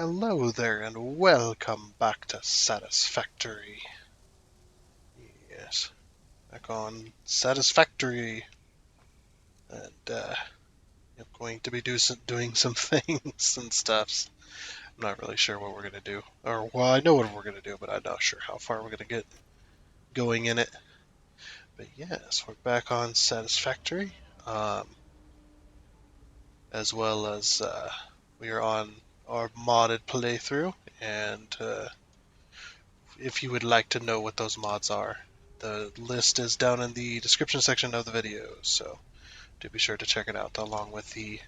Hello there, and welcome back to Satisfactory. Yes, back on Satisfactory, and I'm going to be doing some things and stuffs. I'm not really sure what we're gonna do, or well, I know what we're gonna do, but I'm not sure how far we're gonna get going in it. But yes, we're back on Satisfactory, um, as well as we are on our modded playthrough, and if you would like to know what those mods are. The list is down in the description section of the video, so do be sure to check it out along with the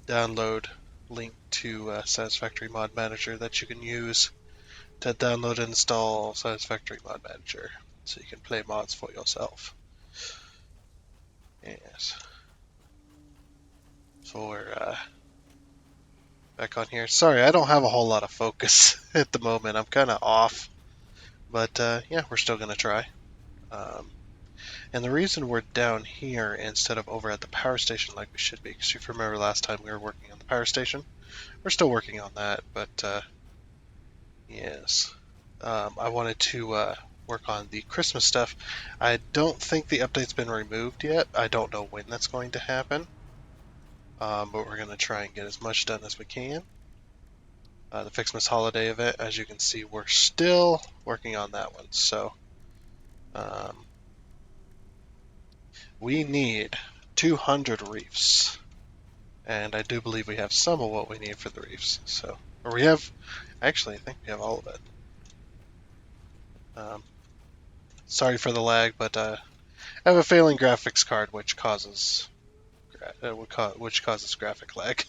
download link to Satisfactory Mod Manager that you can use to download and install Satisfactory Mod Manager so you can play mods for yourself. Yes. So we're back on here. Sorry, I don't have a whole lot of focus at the moment. I'm kind of off, but yeah, we're still going to try. Um, And the reason we're down here instead of over at the power station like we should be, because if you remember last time we were working on the power station, we're still working on that, but yes. I wanted to work on the Christmas stuff. I don't think the update's been removed yet. I don't know when that's going to happen, but we're going to try and get as much done as we can. The Ficsmas holiday event, as you can see, we're still working on that one, so um, we need 200 reefs. And I do believe we have some of what we need for the reefs. So, or we have, actually, I think we have all of it. Um, Sorry for the lag, but I have a failing graphics card, which causes which causes graphic lag.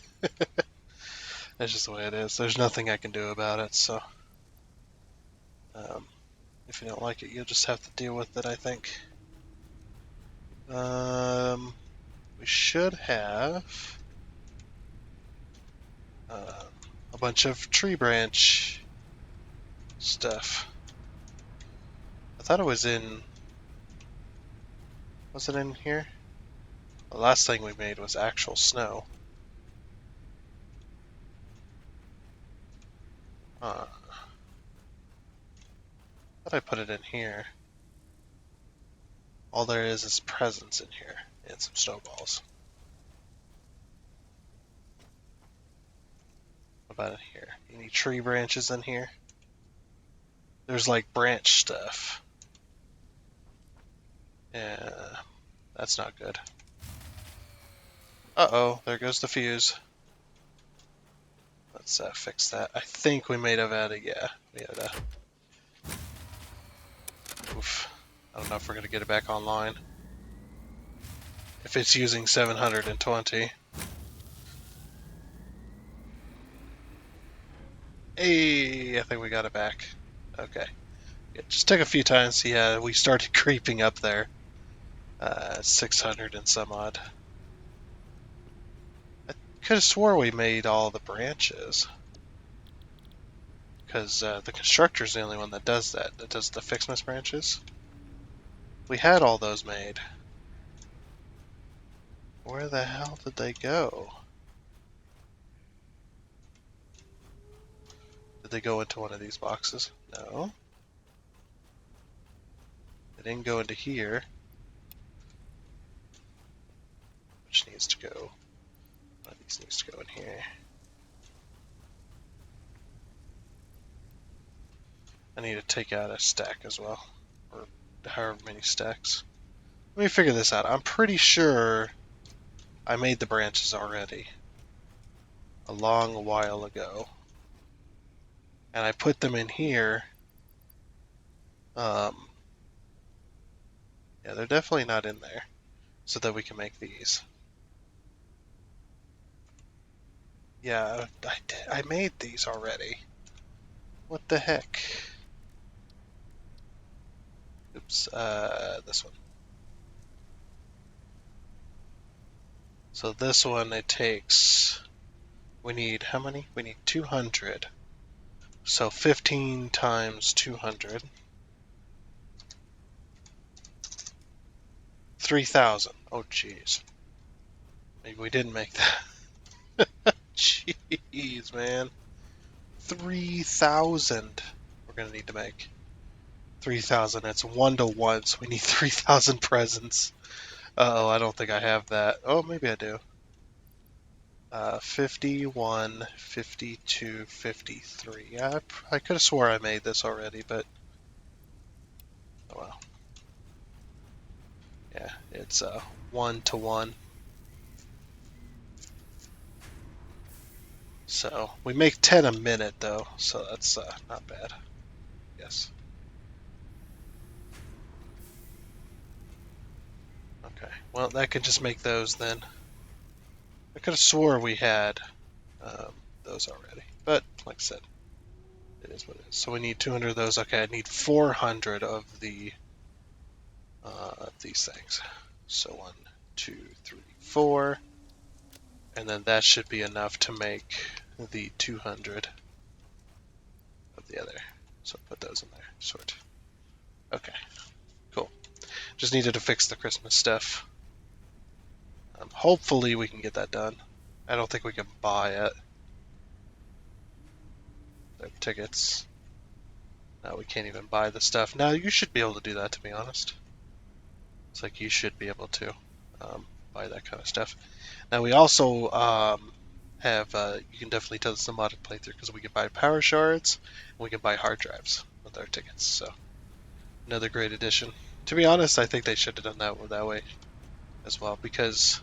That's just the way it is. There's nothing I can do about it. So, um, if you don't like it, you'll just have to deal with it. I think. We should have uh, a bunch of tree branch stuff. I thought it was in. Was it in here? The last thing we made was actual snow. Thought I put it in here. All there is presents in here and some snowballs. What about in here? Any tree branches in here? There's like branch stuff. Yeah, that's not good. Uh-oh, there goes the fuse. Let's fix that. I think we may have added, yeah, we had a... Oof. I don't know if we're going to get it back online. If it's using 720. Hey, I think we got it back. Okay. It just took a few times. Yeah, we started creeping up there. 600 and some odd. I could have swore we made all the branches. Because the constructor's the only one that does that does the Ficsmas branches. We had all those made. Where the hell did they go? Did they go into one of these boxes? No. They didn't go into here. Which needs to go? One of these needs to go in here. I need to take out a stack as well. Or however many stacks. Let me figure this out. I'm pretty sure I made the branches already. A long while ago. And I put them in here. Yeah, they're definitely not in there. So that we can make these. Yeah, I made these already. What the heck? Oops, this one. So this one, it takes... We need how many? We need 200. So 15 times 200. 3,000. Oh, jeez. Maybe we didn't make that. Jeez, man. 3,000 we're going to need to make. 3,000. It's 1-to-1, so we need 3,000 presents. Uh-oh, I don't think I have that. Oh, maybe I do. 51, 52, 53. Yeah, I could have swore I made this already, but oh well. Yeah, it's 1-to-1. So we make 10 a minute though, so that's not bad. Yes. Okay. Well, that could just make those then. I could have swore we had um, those already, but like I said, it is what it is. So we need 200 of those. Okay, I need 400 of these things. So 1, 2, 3, 4, and then that should be enough to make the 200 of the other. So put those in there. Sort. Okay. Cool. Just needed to fix the Christmas stuff. Hopefully we can get that done. I don't think we can buy it. The tickets. No, we can't even buy the stuff. Now you should be able to do that, to be honest. It's like you should be able to buy that kind of stuff. Now we also have, you can definitely tell this is a modded playthrough because we can buy power shards and we can buy hard drives with our tickets. So another great addition. To be honest, I think they should have done that way as well because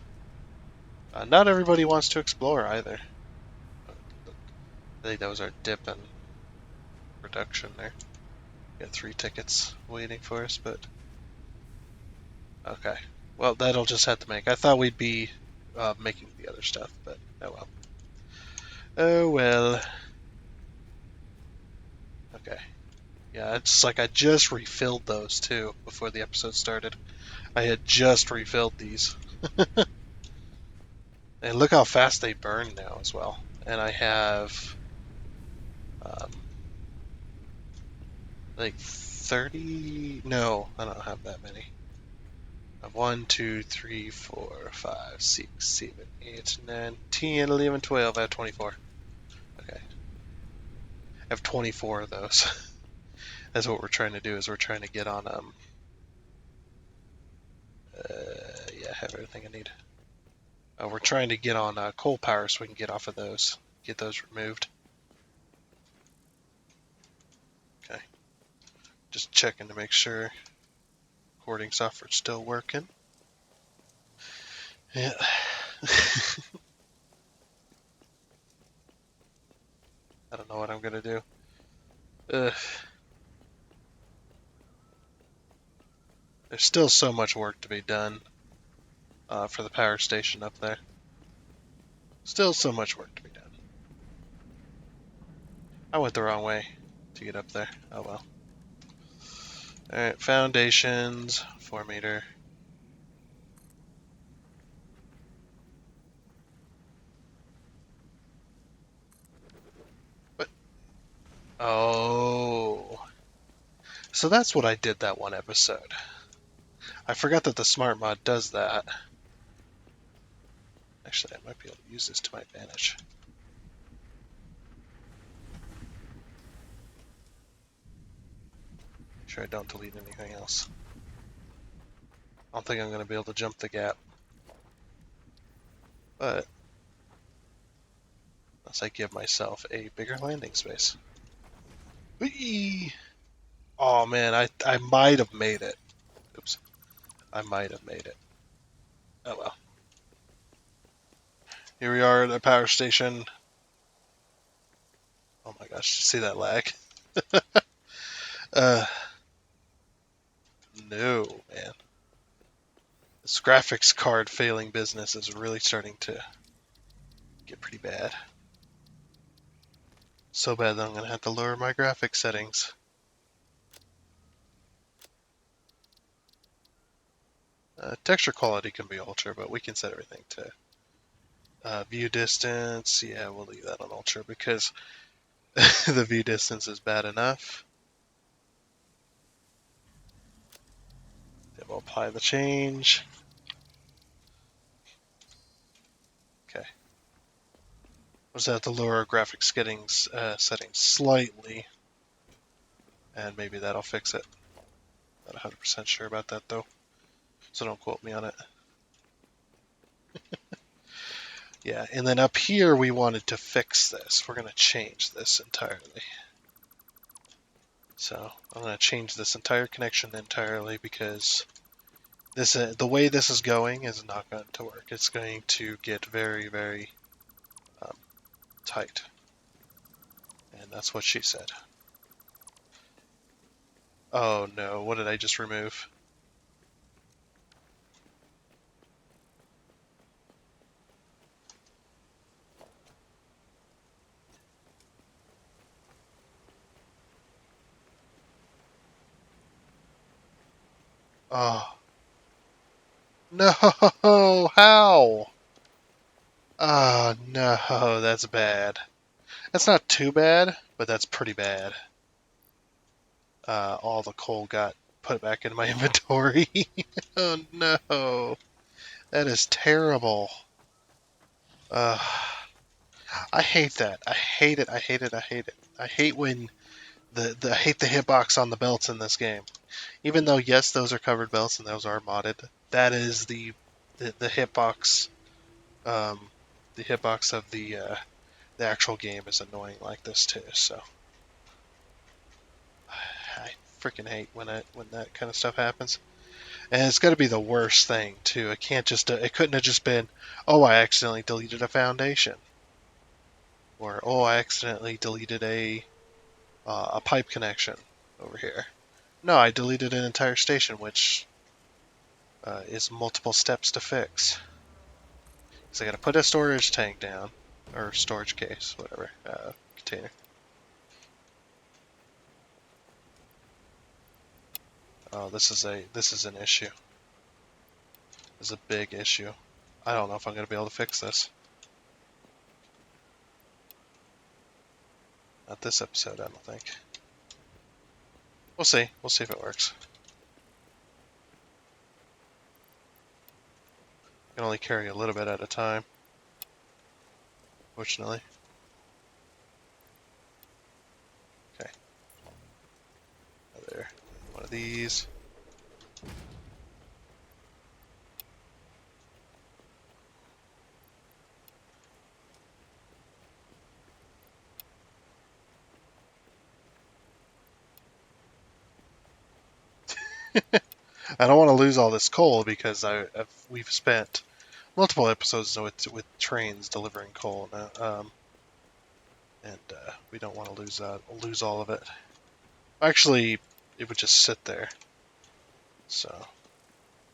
not everybody wants to explore either. I think that was our dip in production there. We got 3 tickets waiting for us, but okay. Well, that'll just have to make. I thought we'd be making the other stuff, but oh well. Oh well. Okay. Yeah, it's like I just refilled those too before the episode started. I had just refilled these. And look how fast they burn now as well. And I have um, like 30. No, I don't have that many. 1, 2, 3, 4, 5, 6, 7, 8, 9, 10, 11, 12. I have 24. Okay. I have 24 of those. That's what we're trying to do. Is we're trying to get on yeah, I have everything I need. We're trying to get on coal power so we can get off of those, get those removed. Okay. Just checking to make sure recording software's still working. Yeah. I don't know what I'm gonna do. Ugh. There's still so much work to be done for the power station up there. Still so much work to be done. I went the wrong way to get up there. Oh well. Alright, foundations, 4 meter. What? Oh. So that's what I did that one episode. I forgot that the smart mod does that. Actually, I might be able to use this to my advantage. Make sure I don't delete anything else. I don't think I'm going to be able to jump the gap. But unless I give myself a bigger landing space. Whee! Oh man, I might have made it. Oops. I might have made it. Oh well. Here we are at a power station. Oh my gosh, see that lag? uh, no, man. This graphics card failing business is really starting to get pretty bad. So bad that I'm going to have to lower my graphics settings. Texture quality can be ultra, but we can set everything to view distance. Yeah, we'll leave that on ultra because the view distance is bad enough. Then we'll apply the change. Okay. was have to lower our graphics settings slightly, and maybe that'll fix it. Not 100% sure about that though, so don't quote me on it. Yeah, and then up here we wanted to fix this. We're going to change this entirely. So I'm going to change this entire connection entirely because this the way this is going is not going to work. It's going to get very, very tight. And that's what she said. Oh no, what did I just remove? Oh. No, how? Oh no, that's bad. That's not too bad, but that's pretty bad. All the coal got put back into my inventory. Oh no, that is terrible. Uh, I hate that. I hate it. I hate it. I hate it. I hate when I hate the hitbox on the belts in this game. Even though yes, those are covered belts and those are modded, that is the hitbox. The hitbox of the actual game is annoying like this too. So I freaking hate when that kind of stuff happens. And it's got to be the worst thing too. It can't just it couldn't have just been, oh, I accidentally deleted a foundation, or oh, I accidentally deleted a pipe connection over here. No, I deleted an entire station, which is multiple steps to fix. So I got to put a storage tank down, or storage case, whatever, container. Oh, this is an issue. This is a big issue. I don't know if I'm going to be able to fix this. Not this episode, I don't think. We'll see. We'll see if it works. I can only carry a little bit at a time, fortunately. Okay. There. One of these. I don't want to lose all this coal because we've spent multiple episodes with trains delivering coal now, and we don't want to lose all of it. Actually, it would just sit there. So,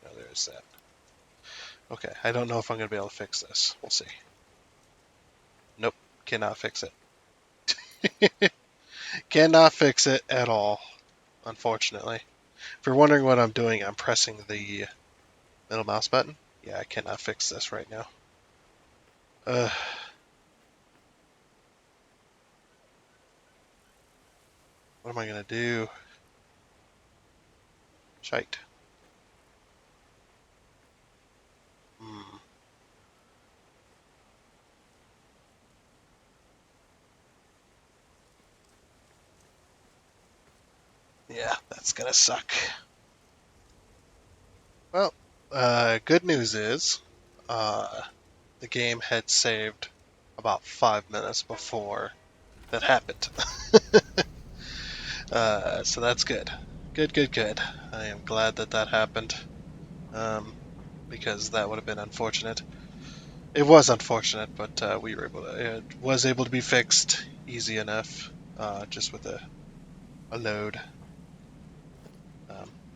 yeah, there's that. Okay, I don't know if I'm going to be able to fix this. We'll see. Nope, cannot fix it. Cannot fix it at all, unfortunately. If you're wondering what I'm doing, I'm pressing the middle mouse button. Yeah, I cannot fix this right now. What am I going to do? Shite. Hmm. Yeah, that's gonna suck. Well, good news is, the game had saved about 5 minutes before that happened. So that's good. Good, good, good. I am glad that happened, because that would have been unfortunate. It was unfortunate, but we were able to. It was able to be fixed easy enough, just with a load.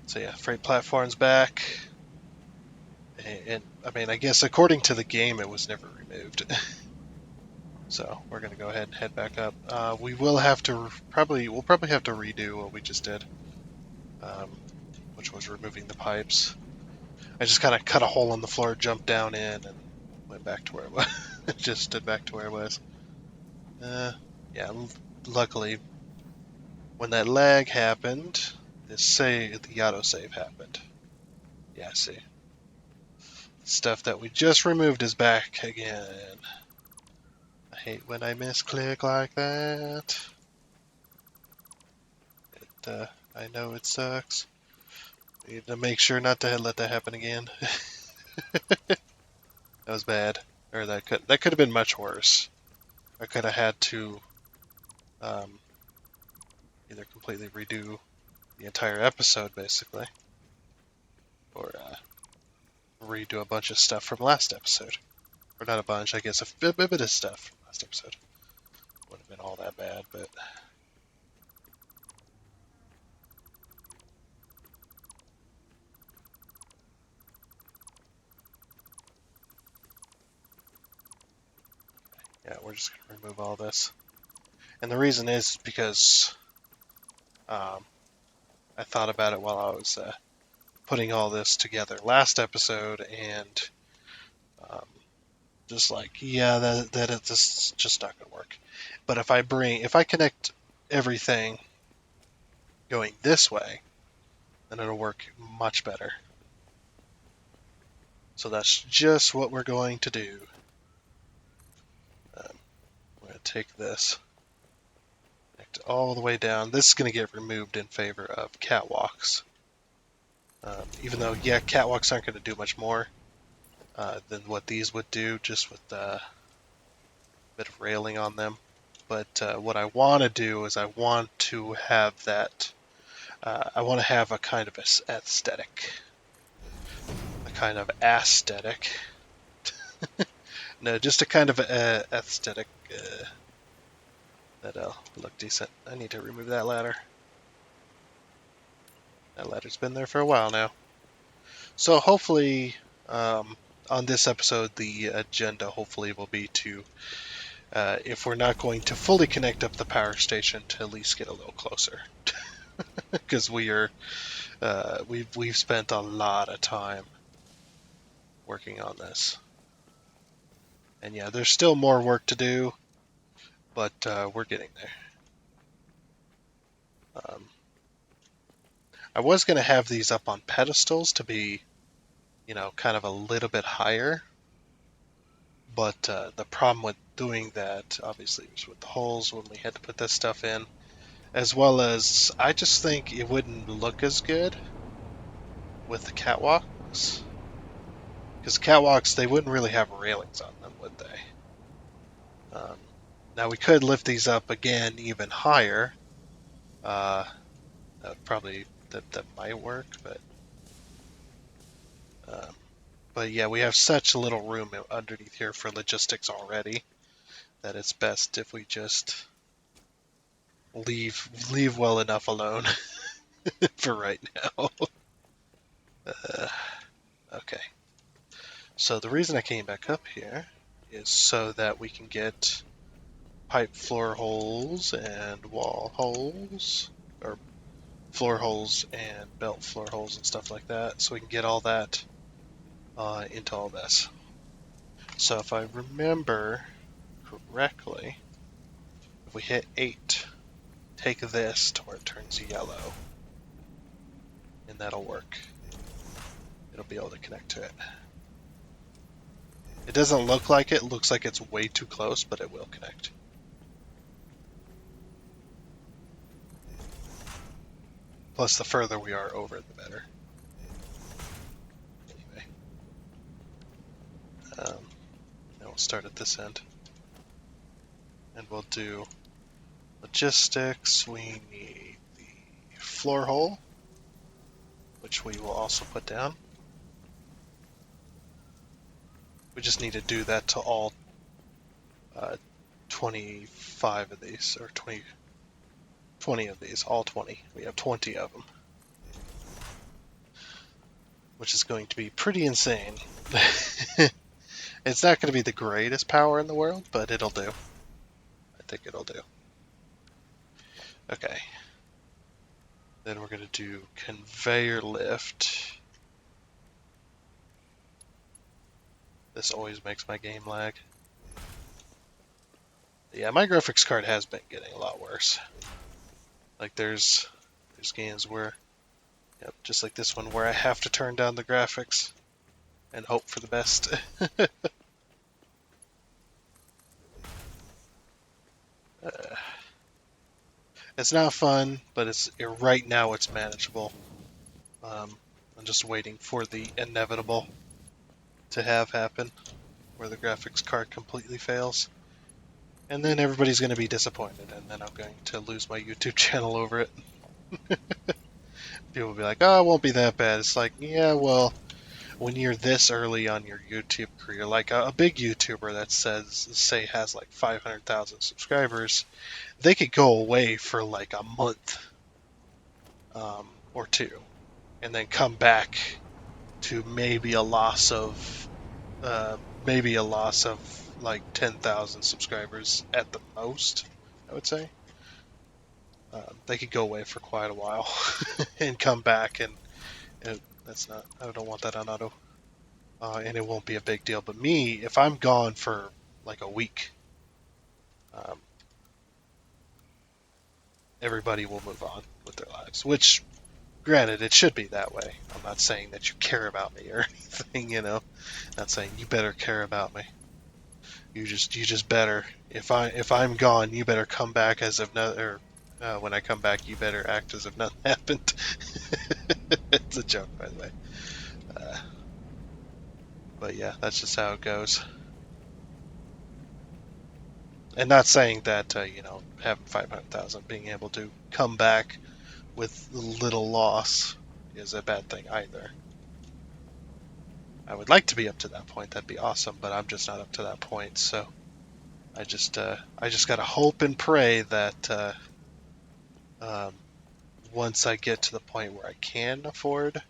So yeah, freight platform's back. And I mean, I guess according to the game, it was never removed. So we're gonna go ahead and head back up. We will have to we'll probably have to redo what we just did, which was removing the pipes. I just kind of cut a hole in the floor, jumped down in, and went back to where it was. Just stood back to where it was. Yeah. Luckily, when that lag happened, the autosave happened. Yeah. See, stuff that we just removed is back again. I hate when I misclick like that. I know it sucks. Need to make sure not to let that happen again. That was bad. Or that could have been much worse. I could have had to um, either completely redo the entire episode, basically, or redo a bunch of stuff from last episode. Or not a bunch, I guess a bit of stuff from last episode. Wouldn't have been all that bad, but yeah, we're just gonna remove all this. And the reason is because I thought about it while I was putting all this together last episode, and um, just like, yeah, this is just not gonna work. But if I connect everything going this way, then it'll work much better. So that's just what we're going to do. We're going to take this, connect it all the way down. This is going to get removed in favor of catwalks. Even though, yeah, catwalks aren't going to do much more than what these would do, just with a bit of railing on them. But what I want to do is I want to have that. I want to have a kind of aesthetic, a kind of aesthetic. No, just a kind of aesthetic that'll look decent. I need to remove that ladder. That ladder's been there for a while now. So hopefully, on this episode, the agenda hopefully will be to, if we're not going to fully connect up the power station, to at least get a little closer, because we've spent a lot of time working on this, and yeah, there's still more work to do, but we're getting there. I was going to have these up on pedestals to be, kind of a little bit higher. But the problem with doing that, obviously, was with the holes when we had to put this stuff in, as well as I just think it wouldn't look as good with the catwalks. Because catwalks, they wouldn't really have railings on them, would they? Now, we could lift these up again even higher. That might work, but yeah, we have such little room underneath here for logistics already that it's best if we just leave well enough alone for right now. Okay. So the reason I came back up here is so that we can get pipe floor holes and wall holes, or floor holes and belt floor holes and stuff like that, so we can get all that into all this. So if I remember correctly, if we hit 8, take this to where it turns yellow, and that'll work. It'll be able to connect to it. It doesn't look like it looks like it's way too close, but it will connect. Plus, the further we are over, the better. Anyway. Now we'll start at this end. And we'll do logistics. We need the floor hole, which we will also put down. We just need to do that to all 25 of these, or 20 of these, all 20. We have 20 of them, which is going to be pretty insane. It's not going to be the greatest power in the world, but it'll do. I think it'll do. Okay. Then we're going to do conveyor lift. This always makes my game lag. Yeah, my graphics card has been getting a lot worse. Like there's games where, yep, just like this one, where I have to turn down the graphics and hope for the best. It's not fun, but it's right now it's manageable. I'm just waiting for the inevitable to have happen, where the graphics card completely fails. And then everybody's going to be disappointed, and then I'm going to lose my YouTube channel over it. People will be like, oh, it won't be that bad. It's like, yeah, well, when you're this early on your YouTube career, like a big YouTuber that say has like 500,000 subscribers, they could go away for like a month or two, and then come back to maybe a loss of like 10,000 subscribers at the most, I would say. They could go away for quite a while and come back, and that's not. I don't want that on auto, and it won't be a big deal. But me, if I'm gone for like a week, um, everybody will move on with their lives. Which, granted, it should be that way. I'm not saying that you care about me or anything, you know. Not saying you better care about me. You just better. If I'm gone, you better come back as if nothing. Or when I come back, you better act as if nothing happened. It's a joke, by the way. Uh, but yeah, that's just how it goes. And not saying that having 500,000, being able to come back with little loss is a bad thing either. I would like to be up to that point. That'd be awesome, but I'm just not up to that point. So I just gotta hope and pray that um, once I get to the point where I can afford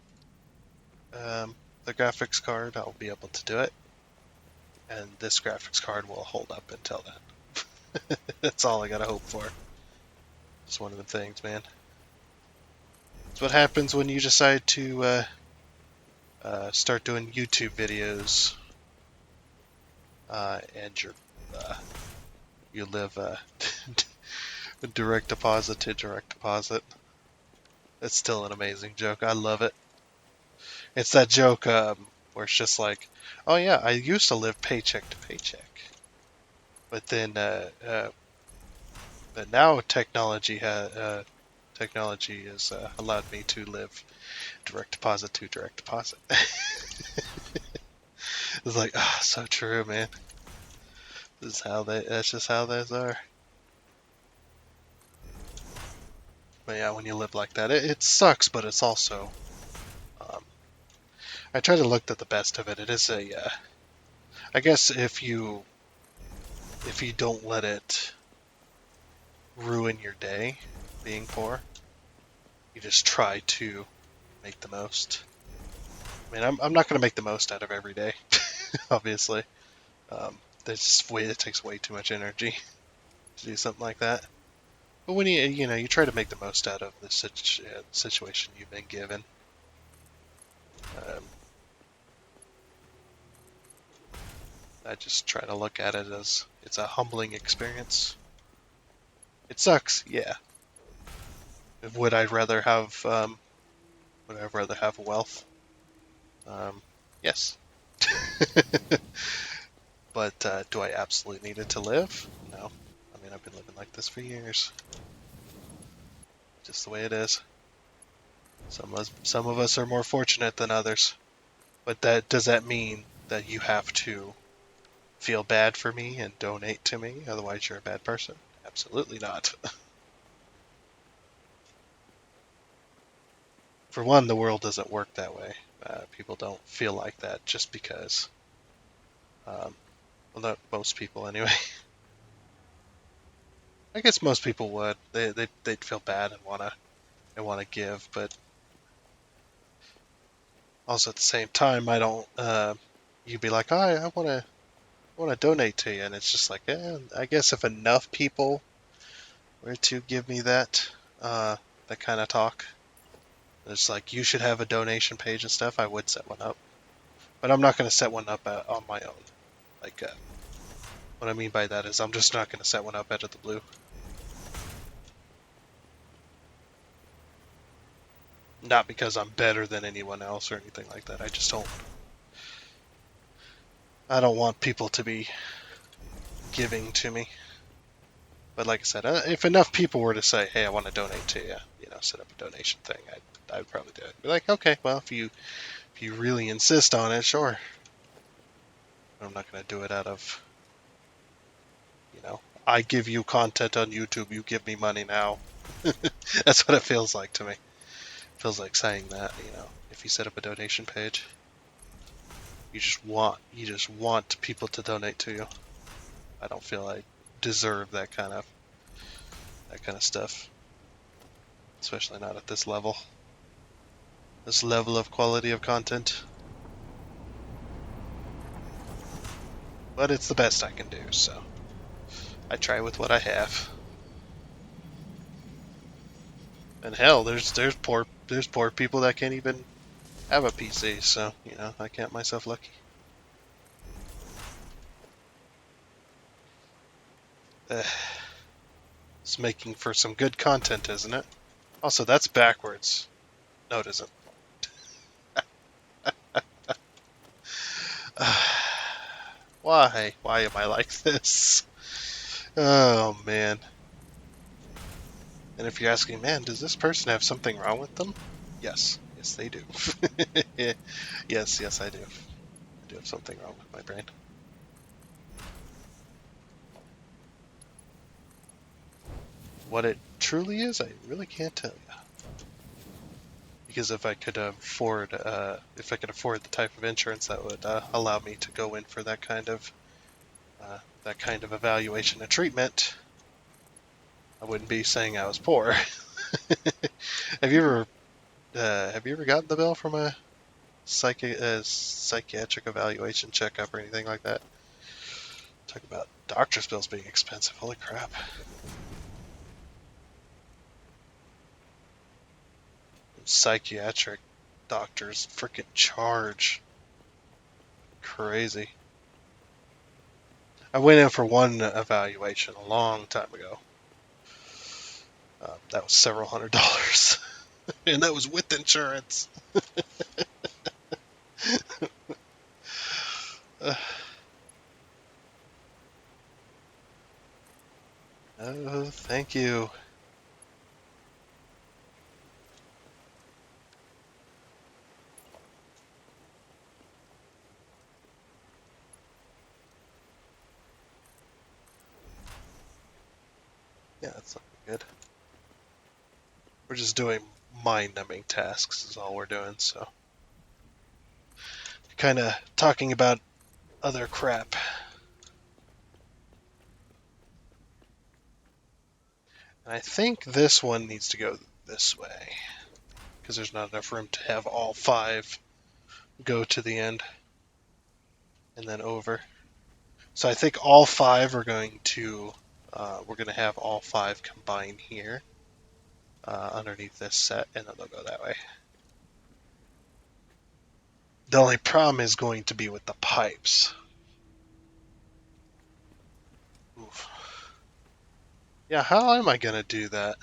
the graphics card, I'll be able to do it, and this graphics card will hold up until then. That's all I gotta hope for. It's one of the things, man. It's what happens when you decide to start doing YouTube videos, and you live direct deposit to direct deposit. It's still an amazing joke. I love it. It's that joke where it's just like, oh yeah, I used to live paycheck to paycheck, but then but now technology has allowed me to live direct deposit to direct deposit. It's like, ah, so true, man. That's just how those are. But yeah, when you live like that, it sucks, but it's also, um, I try to look at the best of it. It is I guess if you don't let it ruin your day being poor, you just try to make the most. I mean, I'm not going to make the most out of every day, obviously. It takes way too much energy to do something like that. But when you try to make the most out of the situation you've been given. Um, I just try to look at it as it's a humbling experience. It sucks, yeah. Would I rather have wealth? Yes. But do I absolutely need it to live? No. I mean, I've been living like this for years. Just the way it is. Some of us are more fortunate than others. But does that mean that you have to feel bad for me and donate to me? Otherwise, you're a bad person. Absolutely not. For one, the world doesn't work that way. People don't feel like that just because. Well, not most people anyway. I guess most people would. They'd feel bad and wanna give, but also at the same time, I don't. You'd be like, oh, I wanna donate to you, and it's just like, I guess if enough people were to give me that kind of talk, it's like you should have a donation page and stuff. I would set one up, but I'm not gonna set one up on my own. Like, what I mean by that is I'm just not gonna set one up out of the blue. Not because I'm better than anyone else or anything like that. I don't want people to be giving to me. But like I said, if enough people were to say, "Hey, I want to donate to you," set up a donation thing, I'd probably do it. Be like, okay, well, if you really insist on it, sure. I'm not going to do it out of, I give you content on YouTube, you give me money now. That's what it feels like to me. It feels like saying that, if you set up a donation page, you just want people to donate to you. I don't feel I deserve that kind of stuff, especially not at this level. This level of quality of content. But it's the best I can do, so I try with what I have. And hell, there's poor people that can't even have a PC, so I count myself lucky. It's making for some good content, isn't it? Also, that's backwards. No, it isn't. Why? Why am I like this? Oh man. And if you're asking, man, does this person have something wrong with them? Yes. Yes, they do. Yes, I do. I do have something wrong with my brain. What it truly is, I really can't tell you. Because if I could afford the type of insurance that would allow me to go in for that kind of evaluation and treatment, I wouldn't be saying I was poor. Have you ever gotten the bill from a psychiatric evaluation checkup or anything like that? Talk about doctor's bills being expensive. Holy crap. Psychiatric doctors freaking charge. Crazy. I went in for one evaluation a long time ago. That was several $100s. And that was with insurance. Oh, thank you. Yeah, that's looking good. We're just doing mind-numbing tasks is all we're doing, so. Kind of talking about other crap. And I think this one needs to go this way, because there's not enough room to have all 5 go to the end and then over. So I think all 5 are going to, we're going to have all 5 combine here underneath this set, and then they'll go that way. The only problem is going to be with the pipes. Oof. Yeah, how am I going to do that?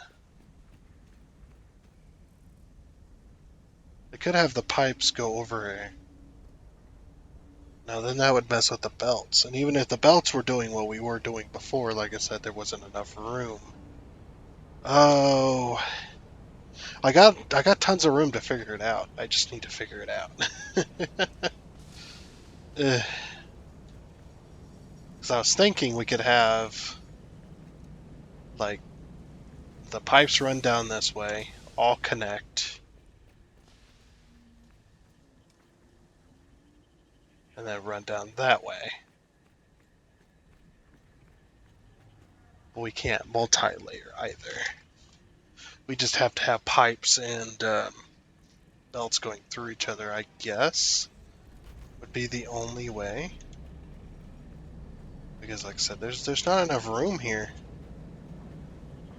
I could have the pipes go over. Now then that would mess with the belts. And even if the belts were doing what we were doing before, like I said, there wasn't enough room. Oh, I got tons of room to figure it out. I just need to figure it out. Because I was thinking we could have like the pipes run down this way, all connect, and then run down that way. But we can't multi-layer either. We just have to have pipes and belts going through each other, I guess. Would be the only way. Because like I said, there's not enough room here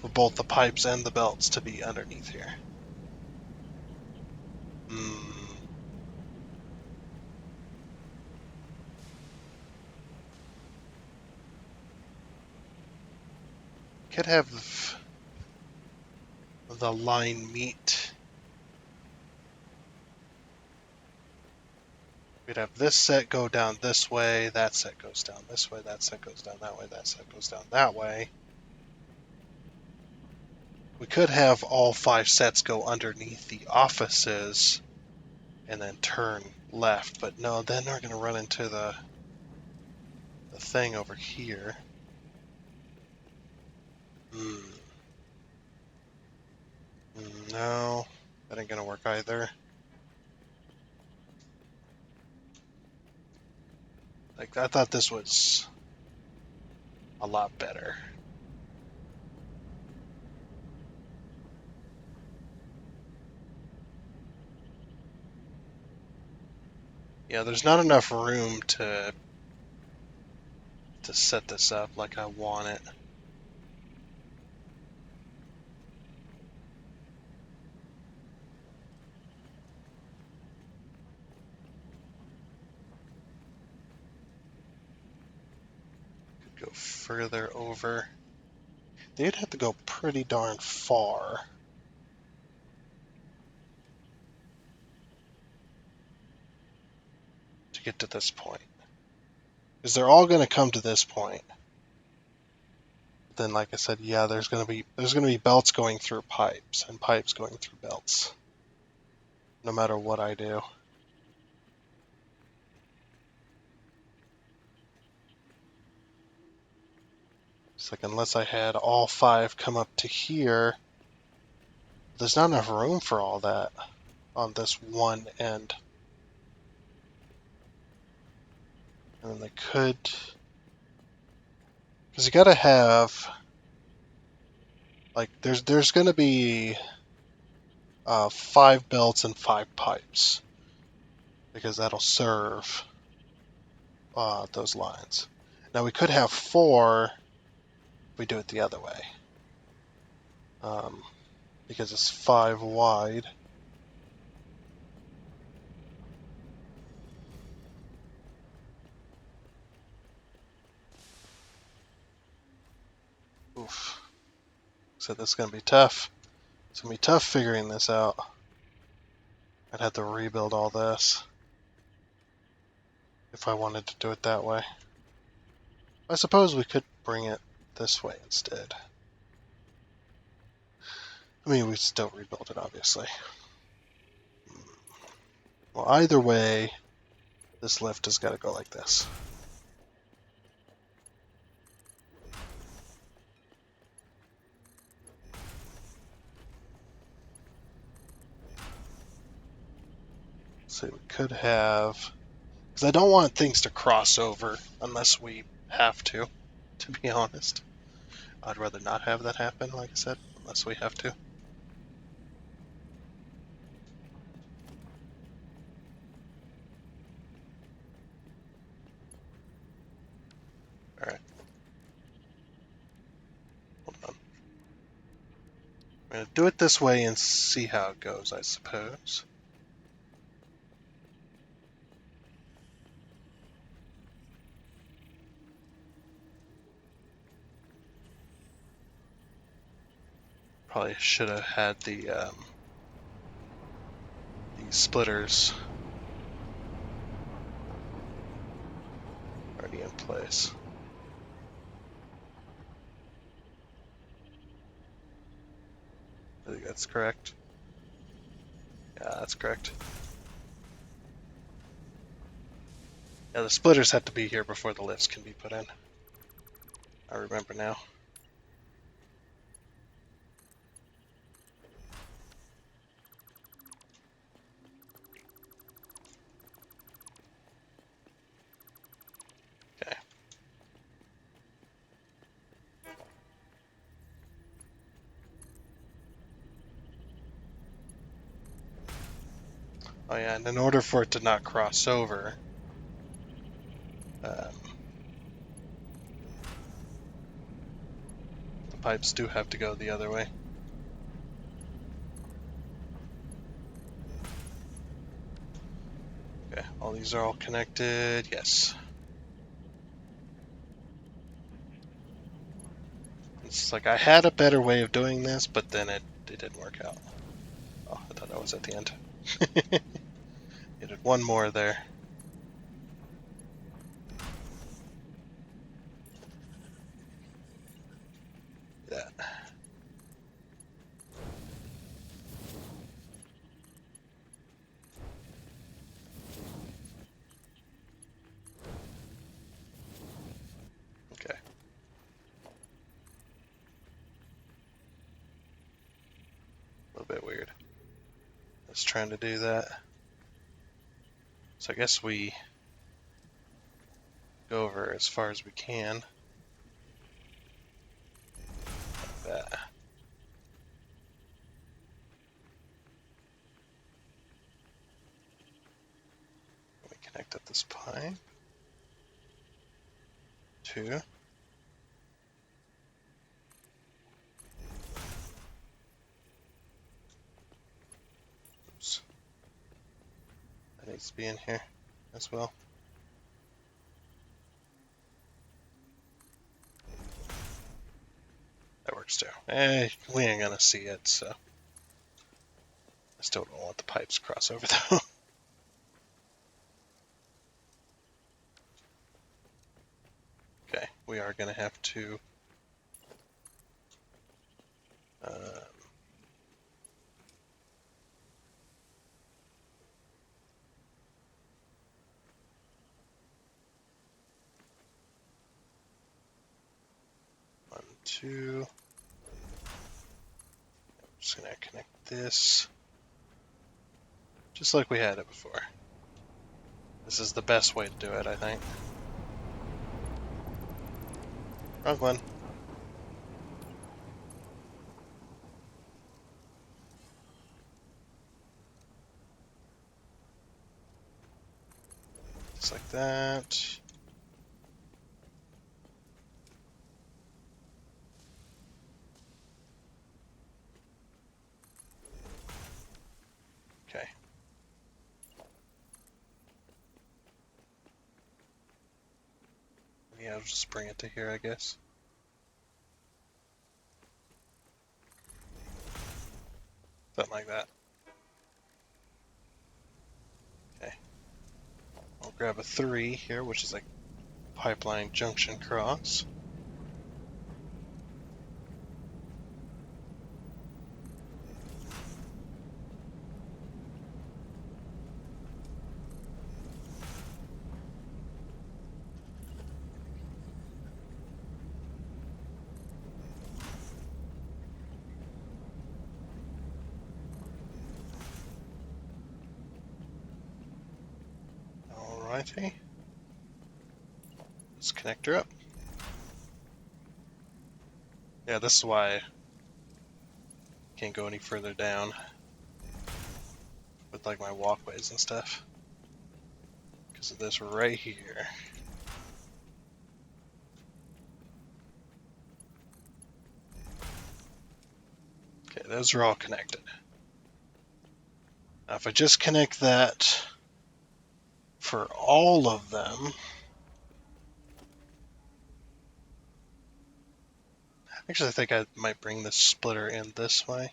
for both the pipes and the belts to be underneath here. Could have the line meet. We'd have this set go down this way, that set goes down this way, that set goes down that way, that set goes down that way. We could have all 5 sets go underneath the offices and then turn left, but no, then we're going to run into the thing over here. No, that ain't going to work either. Like, I thought this was a lot better. Yeah, there's not enough room to set this up like I want it. Could go further over. They'd have to go pretty darn far to get to this point. Because they're all going to come to this point. Then, like I said, yeah, there's going to be belts going through pipes and pipes going through belts. No matter what I do. It's like, unless I had all 5 come up to here, there's not enough room for all that on this one end. And then they could, because you got to have, like, there's going to be 5 belts and 5 pipes, because that'll serve those lines. Now we could have 4 if we do it the other way, because it's 5 wide. Oof. So this is going to be tough. It's going to be tough figuring this out. I'd have to rebuild all this if I wanted to do it that way. I suppose we could bring it this way instead. I mean, we'd still rebuild it, obviously. Well, either way, this lift has got to go like this. So we could have, because I don't want things to cross over unless we have to be honest. I'd rather not have that happen, like I said, unless we have to. Alright. Hold on. I'm going to do it this way and see how it goes, I suppose. Probably should have had the splitters already in place. I think that's correct. Yeah, that's correct. Yeah, the splitters have to be here before the lifts can be put in. I remember now. Okay. Oh yeah, and in order for it to not cross over, the pipes do have to go the other way. Okay, all these are all connected, yes. It's like I had a better way of doing this, but then it didn't work out. Oh, I thought that was at the end. Needed one more there. That. Just trying to do that. So I guess we go over as far as we can. Like that. We connect up this pipe. 2. Oops. That needs to be in here as well. That works too. We ain't gonna see it, so I still don't want the pipes cross over though. Okay, we are gonna have to 1, 2. I'm just gonna connect this just like we had it before. This is the best way to do it, I think. Wrong one. Just like that. Okay. Yeah, I'll just bring it to here, I guess. Something like that. Okay. I'll grab a 3 here, which is a pipeline junction cross. Alrighty. Let's connect her up. Yeah, this is why I can't go any further down with like my walkways and stuff. Because of this right here. Okay, those are all connected. Now if I just connect that for all of them, actually I think I might bring this splitter in this way.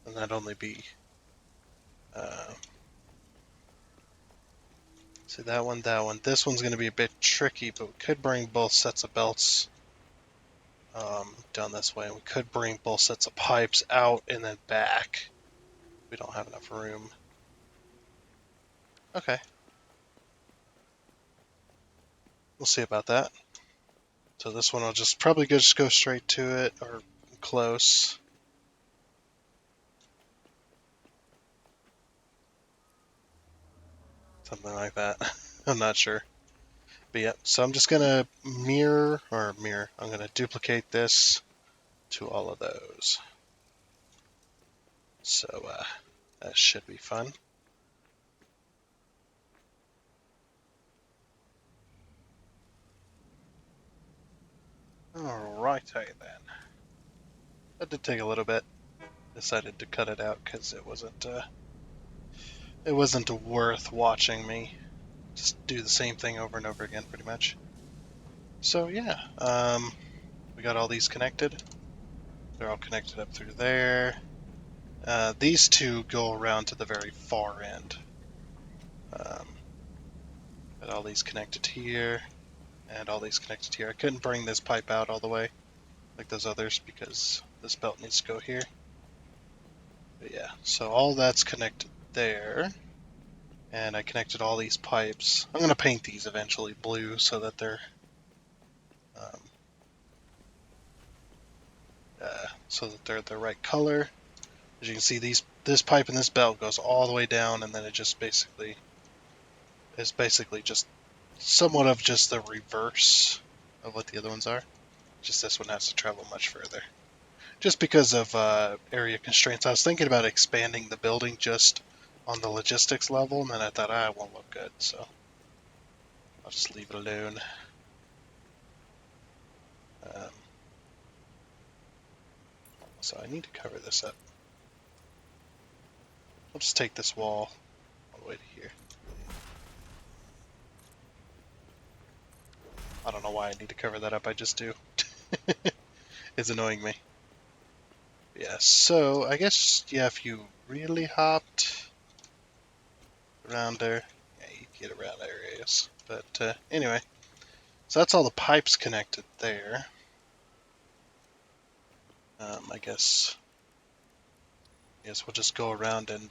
And that'd only be, see that one, that one. This one's going to be a bit tricky, but we could bring both sets of belts down this way. And we could bring both sets of pipes out and then back. We don't have enough room. Okay. We'll see about that. So this one I'll just probably just go straight to it, or close. Something like that. I'm not sure. But yeah, so I'm just gonna I'm gonna duplicate this to all of those. So that should be fun. Alrighty then. That did take a little bit. Decided to cut it out because it wasn't worth watching me just do the same thing over and over again, pretty much. So yeah, we got all these connected. They're all connected up through there. These two go around to the very far end. Got all these connected here, and all these connected here. I couldn't bring this pipe out all the way, like those others, because this belt needs to go here. But yeah, so all that's connected there. And I connected all these pipes. I'm going to paint these eventually blue so that they're so that they're the right color. As you can see, this pipe and this belt goes all the way down, and then it just basically is just somewhat of just the reverse of what the other ones are. Just this one has to travel much further. Just because of area constraints. I was thinking about expanding the building just on the logistics level, and then I thought, it won't look good, so I'll just leave it alone. Um, so I need to cover this up. I'll just take this wall all the way to here. I don't know why I need to cover that up, I just do. It's annoying me. Yeah, so I guess, yeah, if you really hopped around there, yeah, you get around areas. But anyway, so that's all the pipes connected there. I guess we'll just go around and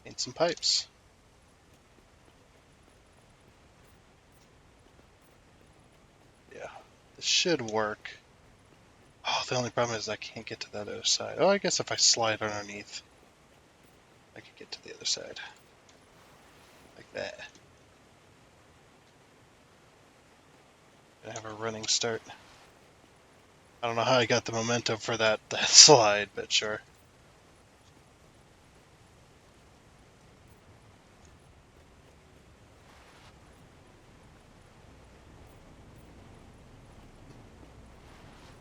paint some pipes. Yeah, this should work. Oh, the only problem is I can't get to that other side. Oh, I guess if I slide underneath, I could get to the other side. Like that. Gonna have a running start. I don't know how I got the momentum for that slide, but sure.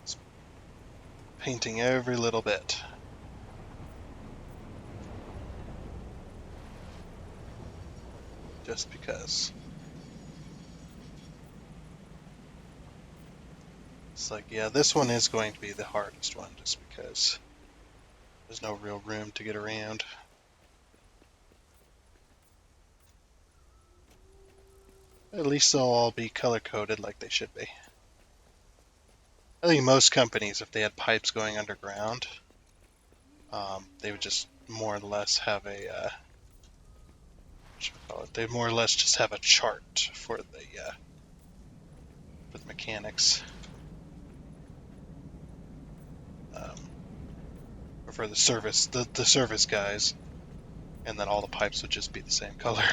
It's painting every little bit. Just because. It's like, yeah, this one is going to be the hardest one, just because there's no real room to get around. At least they'll all be color-coded like they should be. I think most companies, if they had pipes going underground, they would just more or less have a, they more or less just have a chart for the mechanics. Or for the service guys, and then all the pipes would just be the same color.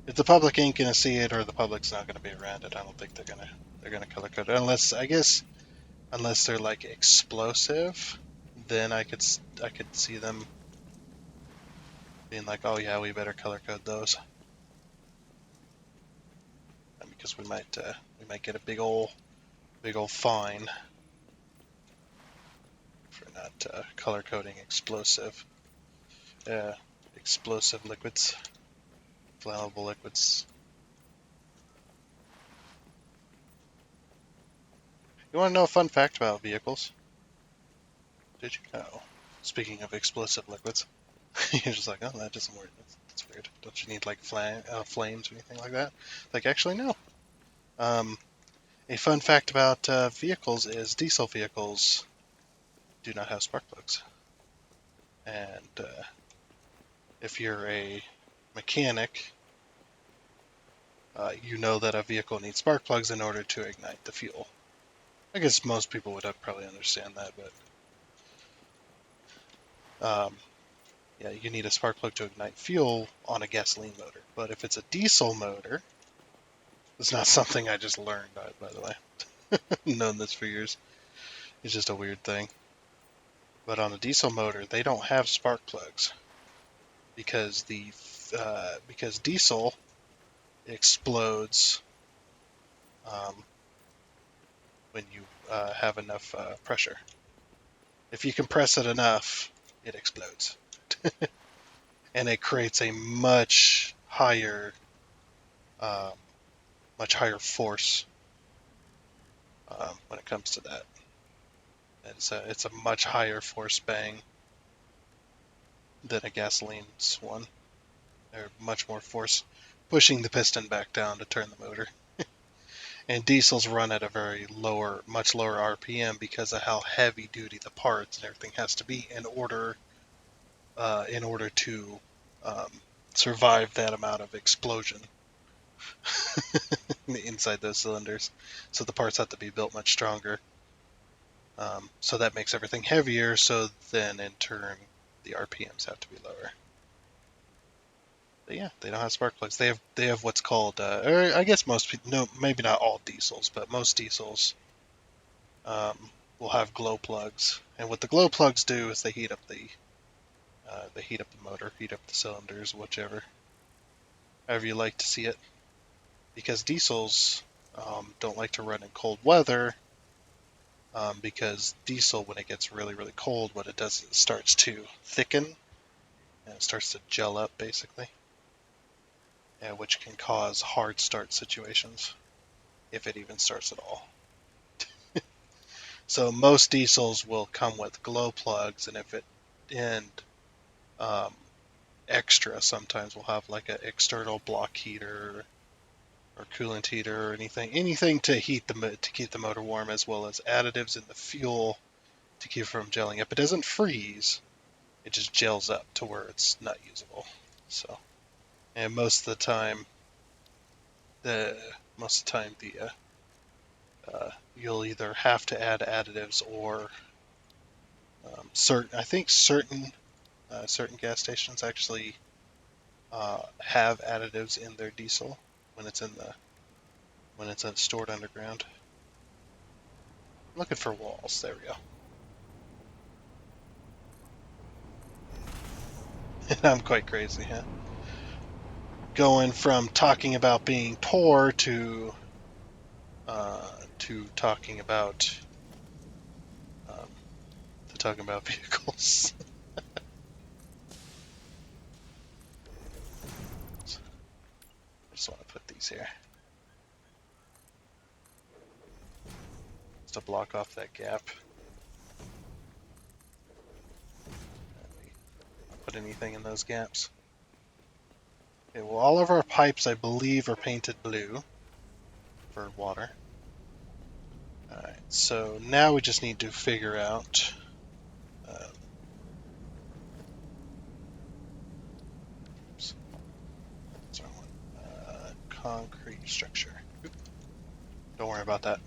If the public ain't gonna see it, or the public's not gonna be around it, I don't think they're gonna color code it. Unless they're like explosive, then I could see them being like, oh yeah, we better color code those, and because we might get a big ol' fine for not color coding explosive liquids, flammable liquids. You want to know a fun fact about vehicles? Did you know? Speaking of explosive liquids, you're just like, oh, that doesn't work. That's weird. Don't you need like flames or anything like that? Like, actually, no. A fun fact about vehicles is diesel vehicles do not have spark plugs. And if you're a mechanic, you know that a vehicle needs spark plugs in order to ignite the fuel. I guess most people would probably understand that, but yeah, you need a spark plug to ignite fuel on a gasoline motor. But if it's a diesel motor, it's not something I just learned, by the way. I've known this for years. It's just a weird thing. But on a diesel motor, they don't have spark plugs because because diesel explodes when you have enough pressure. If you compress it enough, it explodes, and it creates a um, much higher force when it comes to that. It's a much higher force bang than a gasoline's one. They're much more force pushing the piston back down to turn the motor. And diesels run at a much lower RPM because of how heavy duty the parts and everything has to be in order to survive that amount of explosion inside those cylinders. So the parts have to be built much stronger. So that makes everything heavier, so then in turn the RPMs have to be lower. But yeah, they don't have spark plugs. They have what's called, or I guess most people, no, maybe not all diesels, but most diesels will have glow plugs. And what the glow plugs do is they heat up the motor, heat up the cylinders, whichever, however you like to see it. Because diesels don't like to run in cold weather, because diesel, when it gets really, really cold, what it does is it starts to thicken and it starts to gel up, basically, which can cause hard start situations, if it even starts at all. So most diesels will come with glow plugs, and if it and um, extra sometimes we'll have like an external block heater or coolant heater or anything to keep the motor warm, as well as additives in the fuel to keep it from gelling up. It doesn't freeze; it just gels up to where it's not usable. So, and the most of the time you'll either have to add additives or certain gas stations actually have additives in their diesel when it's stored underground. I'm looking for walls. There we go. I'm quite crazy, huh? Going from talking about being poor to um, talking about vehicles. So I just want to put these here just to block off that gap. Not put anything in those gaps. Okay, well, all of our pipes, I believe, are painted blue for water. Alright, so now we just need to figure out oops, sorry, concrete structure. Oop, don't worry about that.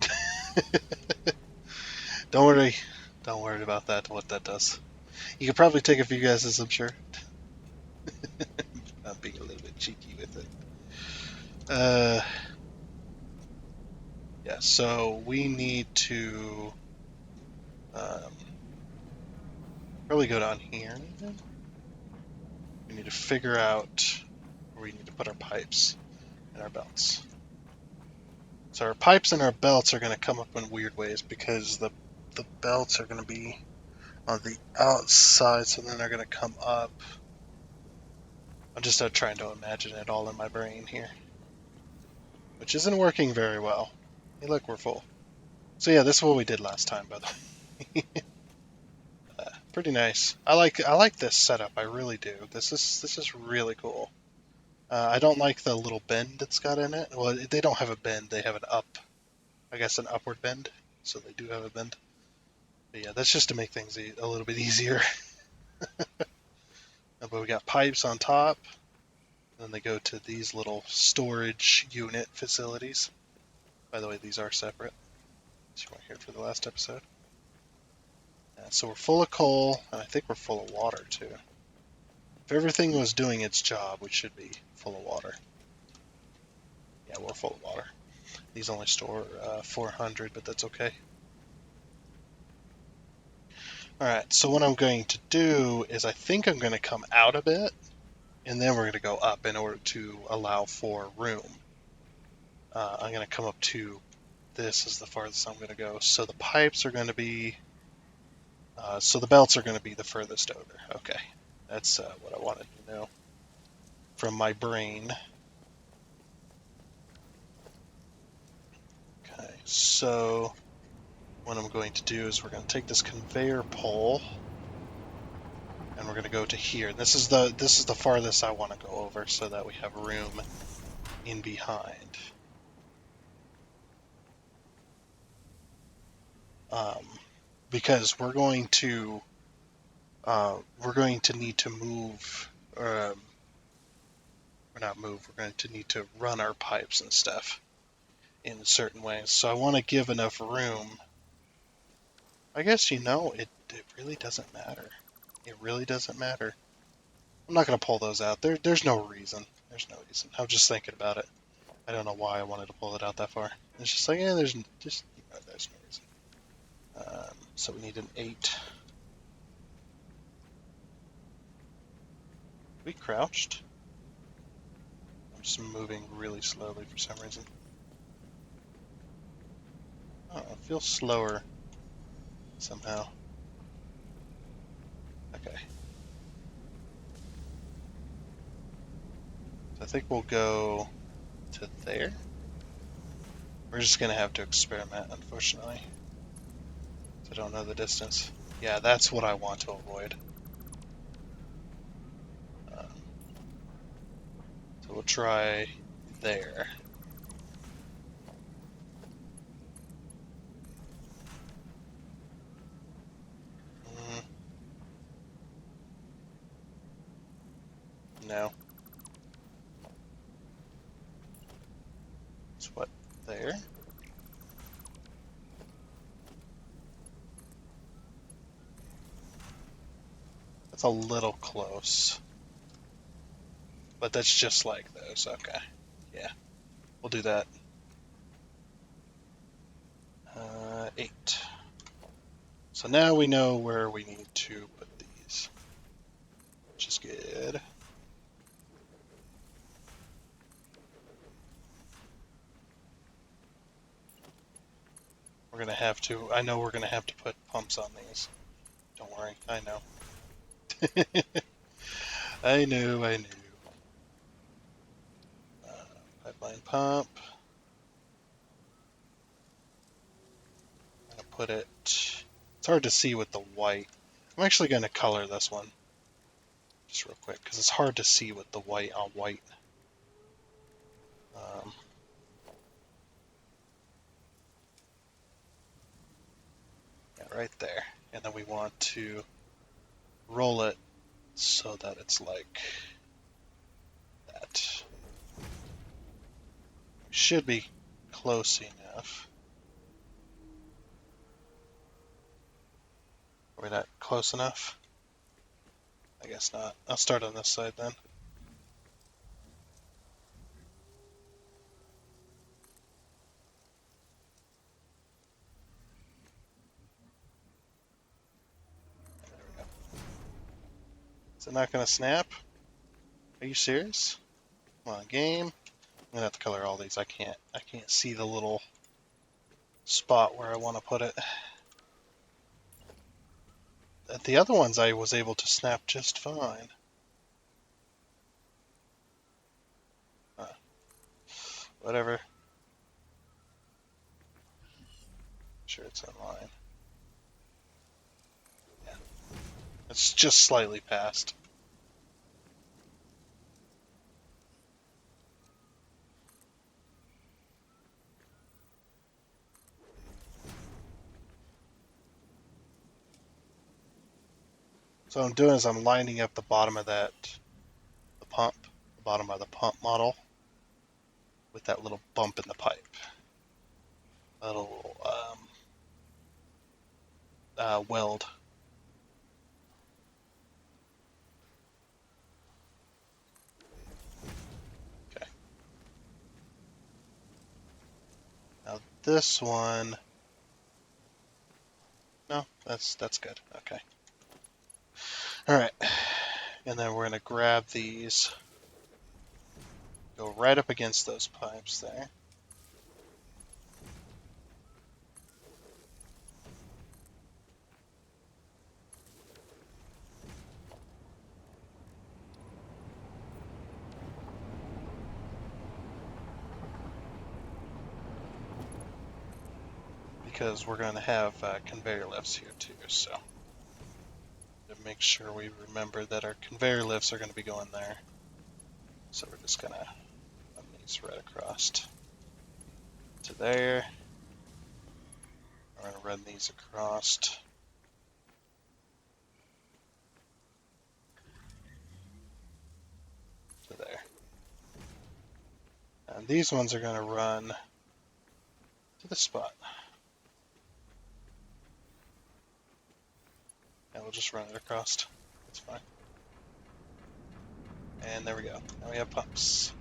Don't worry. Don't worry about that, what that does. You could probably take a few guesses, I'm sure. I'm being a little bit cheeky with it. Yeah, so we need to um, probably go down here. We need to figure out where we need to put our pipes and our belts. So our pipes and our belts are going to come up in weird ways because the belts are going to be on the outside, so then they're going to come up. I'm just trying to imagine it all in my brain here, which isn't working very well. Hey, look, we're full. So yeah, this is what we did last time, by the way. Pretty nice. I like this setup. I really do. This is really cool. I don't like the little bend it's got in it. Well, they don't have a bend. They have I guess an upward bend. So they do have a bend. But yeah, that's just to make things a little bit easier. But we got pipes on top. Then they go to these little storage unit facilities. By the way, these are separate. So you weren't here for the last episode. So we're full of coal, and I think we're full of water too. If everything was doing its job, we should be full of water. Yeah, we're full of water. These only store 400, but that's okay. Alright, so what I'm going to do is I think I'm going to come out a bit, and then we're going to go up in order to allow for room. I'm going to come up to this is the farthest I'm going to go. So the pipes are going to be, so the belts are going to be the furthest over. Okay, that's what I wanted to know from my brain. Okay, so what I'm going to do is we're going to take this conveyor pole and we're going to go to here. This is the farthest I want to go over so that we have room in behind. Because we're going to need to move, or not move. We're going to need to run our pipes and stuff in certain ways. So I want to give enough room I guess it really doesn't matter. It really doesn't matter. I'm not gonna pull those out. There's no reason. There's no reason. I'm just thinking about it. I don't know why I wanted to pull it out that far. It's just like, yeah, there's no reason. So we need an 8. We crouched. I'm just moving really slowly for some reason. Oh, it feels slower somehow. Okay. So I think we'll go to there. We're just gonna have to experiment, unfortunately. I don't know the distance. Yeah, that's what I want to avoid. Um, so we'll try there. Mm, no. It's what? There? That's a little close. But that's just like those. Okay. Yeah. We'll do that. 8. So now we know where we need to put these, which is good. I know we're gonna have to put pumps on these. Don't worry, I know. I knew. Pipeline pump. I'm gonna put it, it's hard to see with the white. I'm actually gonna color this one, just real quick, because it's hard to see with the white on white. Um, yeah, right there. And then we want to roll it so that it's like that. Should be close enough. Are we not close enough? I guess not. I'll start on this side then. There we go. Is it not going to snap? Are you serious? Come on, game. I'm gonna have to color all these. I can't see the little spot where I want to put it. At the other ones I was able to snap just fine. Whatever. Sure, it's in line. Yeah. It's just slightly past. So what I'm doing is I'm lining up the bottom of the bottom of the pump model with that little bump in the pipe. A little weld. Okay. Now this one. No, that's good. Okay. All right. And then we're gonna grab these. Go right up against those pipes there. Because we're going to have conveyor lifts here too, so to make sure we remember that our conveyor lifts are going to be going there. So we're just going to run these right across to there. We're going to run these across to there. And these ones are going to run to this spot. And we'll just run it across. That's fine. And there we go. Now we have pumps.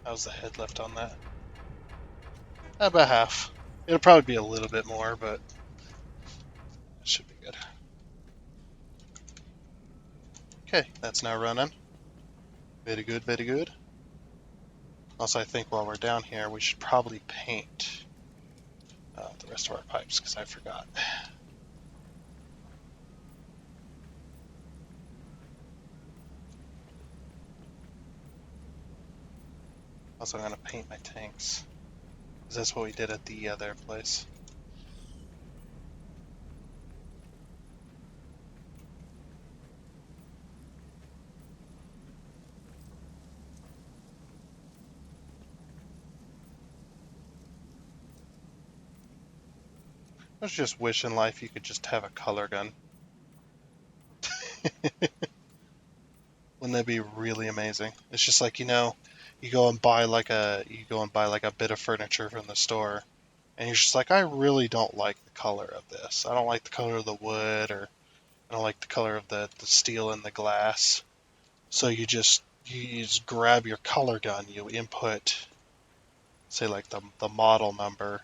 How's the head lift on that? About half. It'll probably be a little bit more, but it should be good. Okay, that's now running. Very good, very good. Also, I think while we're down here, we should probably paint the rest of our pipes, because I forgot. Also, I'm going to paint my tanks, because that's what we did at the other place. I was just wishing in life you could just have a color gun. Wouldn't that be really amazing? It's just like, you go and buy like a bit of furniture from the store, and you're just like, I really don't like the color of this. I don't like the color of the wood, or I don't like the color of the steel and the glass. So you just grab your color gun, you input, say like the model number.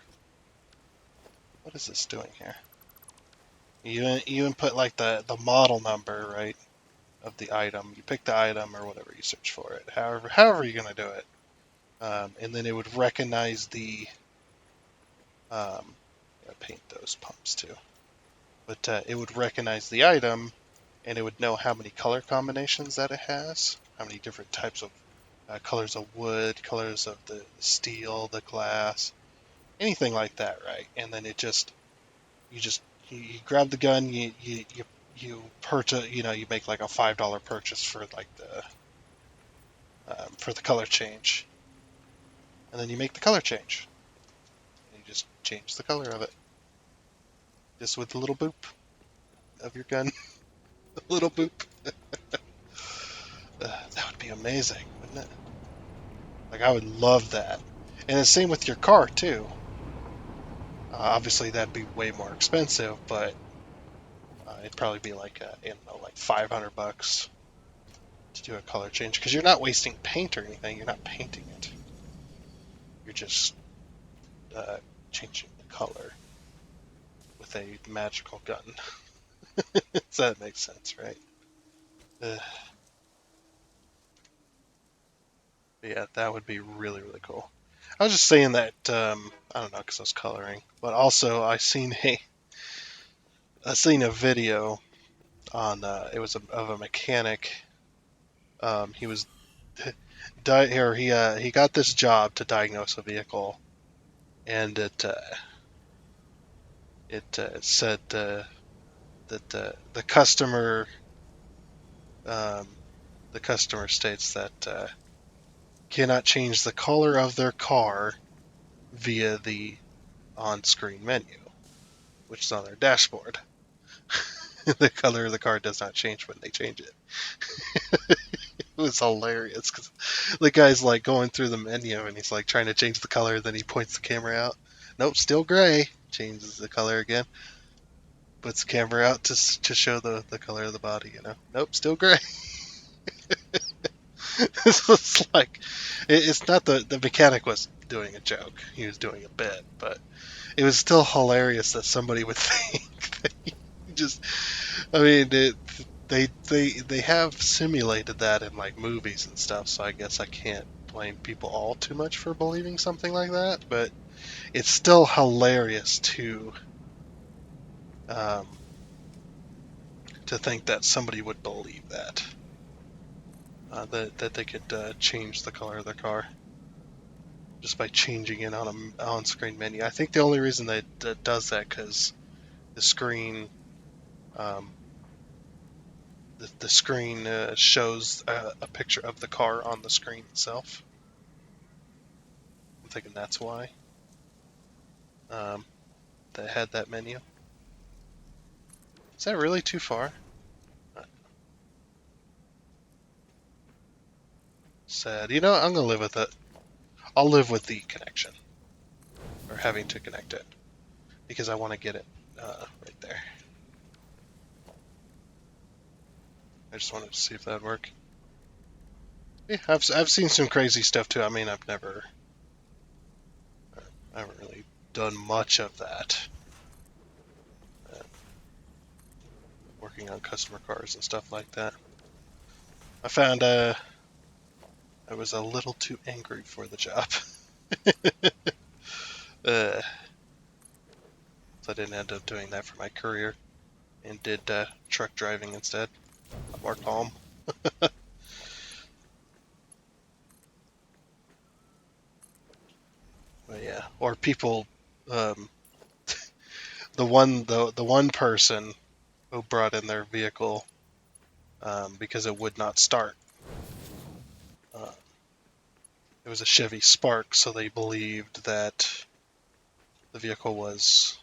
What is this doing here? You input like the model number, right, of the item. You pick the item or whatever, you search for it. However you're gonna do it, and then it would recognize the. I paint those pumps too, but it would recognize the item, and it would know how many color combinations that it has, how many different types of colors of wood, colors of the steel, the glass, anything like that, right? And then you grab the gun, you purchase, you make like a $5 purchase for like for the color change, and then you make the color change. And you just change the color of it, just with the little boop of your gun, the little boop. That would be amazing, wouldn't it? Like I would love that. And the same with your car too. Obviously, that'd be way more expensive, but it'd probably be like I don't know, like $500 to do a color change, because you're not wasting paint or anything. You're not painting it. You're just uh, changing the color with a magical gun. So that makes sense, right? Uh, yeah, that would be really, really cool. I was just saying that I don't know, because I was coloring, but also I seen a video on it was of a mechanic. He was he got this job to diagnose a vehicle, and it said that the um, customer states that cannot change the color of their car via the on-screen menu, which is on their dashboard. The color of the car does not change when they change it. It was hilarious because the guy's like going through the menu and he's like trying to change the color. Then he points the camera out. Nope, still gray. Changes the color again. Puts the camera out to show the color of the body. Nope, still gray. This was like, it's not the mechanic was doing a joke. He was doing a bit, but it was still hilarious that somebody would think that he just. I mean, they have simulated that in like movies and stuff, so I guess I can't blame people all too much for believing something like that. But it's still hilarious um, to think that somebody would believe that that they could change the color of their car just by changing it on a on-screen menu. I think the only reason that does that because the screen um, the screen shows a picture of the car on the screen itself. I'm thinking that's why um, they had that menu. Is that really too far? Sad. I'm gonna live with it. I'll live with the connection or having to connect it because I want to get it right there. I just wanted to see if that'd work. Yeah, I've seen some crazy stuff too. I mean, I haven't really done much of that. Uh, Working on customer cars and stuff like that. I found I was a little too angry for the job. So I didn't end up doing that for my career and did truck driving instead. More calm. But yeah, or people, um, the one person who brought in their vehicle because it would not start. Uh, it was a Chevy Spark, so they believed that the vehicle was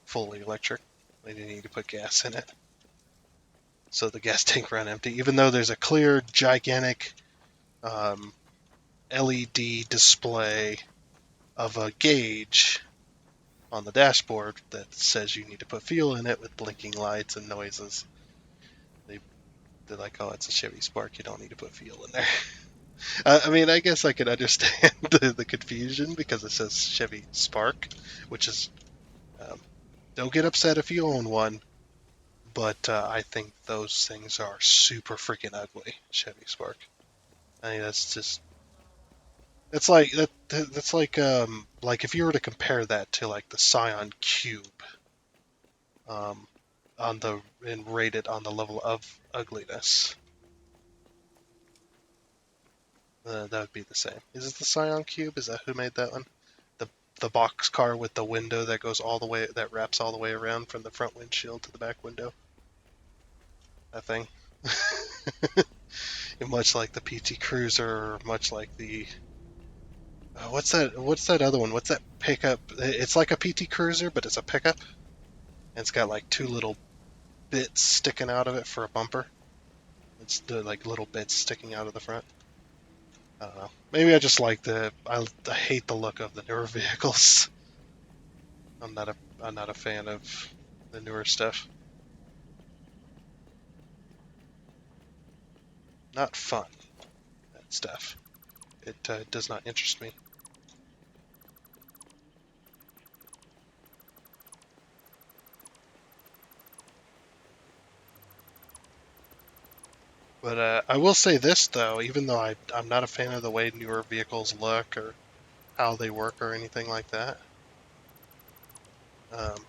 fully electric. They didn't need to put gas in it, so the gas tank ran empty. Even though there's a clear, gigantic um, LED display of a gauge on the dashboard that says you need to put fuel in it with blinking lights and noises. They they're like, oh, it's a Chevy Spark. You don't need to put fuel in there. I mean, I guess I could understand the confusion because it says Chevy Spark, which is um, don't get upset if you own one, but I think those things are super freaking ugly. Chevy Spark. I mean, that's just it's like that's like if you were to compare that to like the Scion Cube, um, on the and rate it on the level of ugliness. That would be the same. Is it the Scion Cube? Is that who made that one? The the box car with the window that goes all the way that wraps all the way around from the front windshield to the back window. That thing. Much like the PT Cruiser, much like the what's that other one? What's that pickup? It's like a PT Cruiser, but it's a pickup, and it's got like two little bits sticking out of it for a bumper. It's the like little bits sticking out of the front. I don't know. Maybe I just like I hate the look of the newer vehicles. I'm not a fan of the newer stuff. Not fun, that stuff. It does not interest me. But I will say this though, even though I'm not a fan of the way newer vehicles look or how they work or anything like that, um,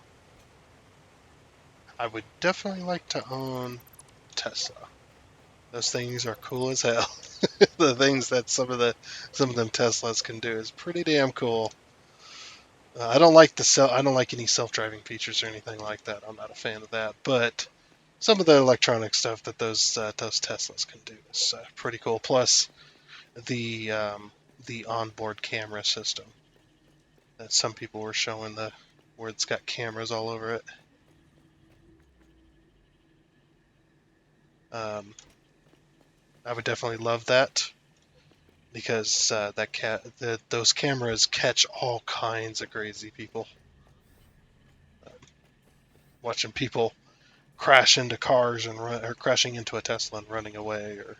I would definitely like to own Tesla. Those things are cool as hell. The things that some of them Teslas can do is pretty damn cool. I don't like any self-driving features or anything like that. I'm not a fan of that. But some of the electronic stuff that those Teslas can do is pretty cool. Plus the onboard camera system that some people were showing the where it's got cameras all over it. Um, I would definitely love that because those cameras catch all kinds of crazy people. Watching people crash into cars and run, or crashing into a Tesla and running away, or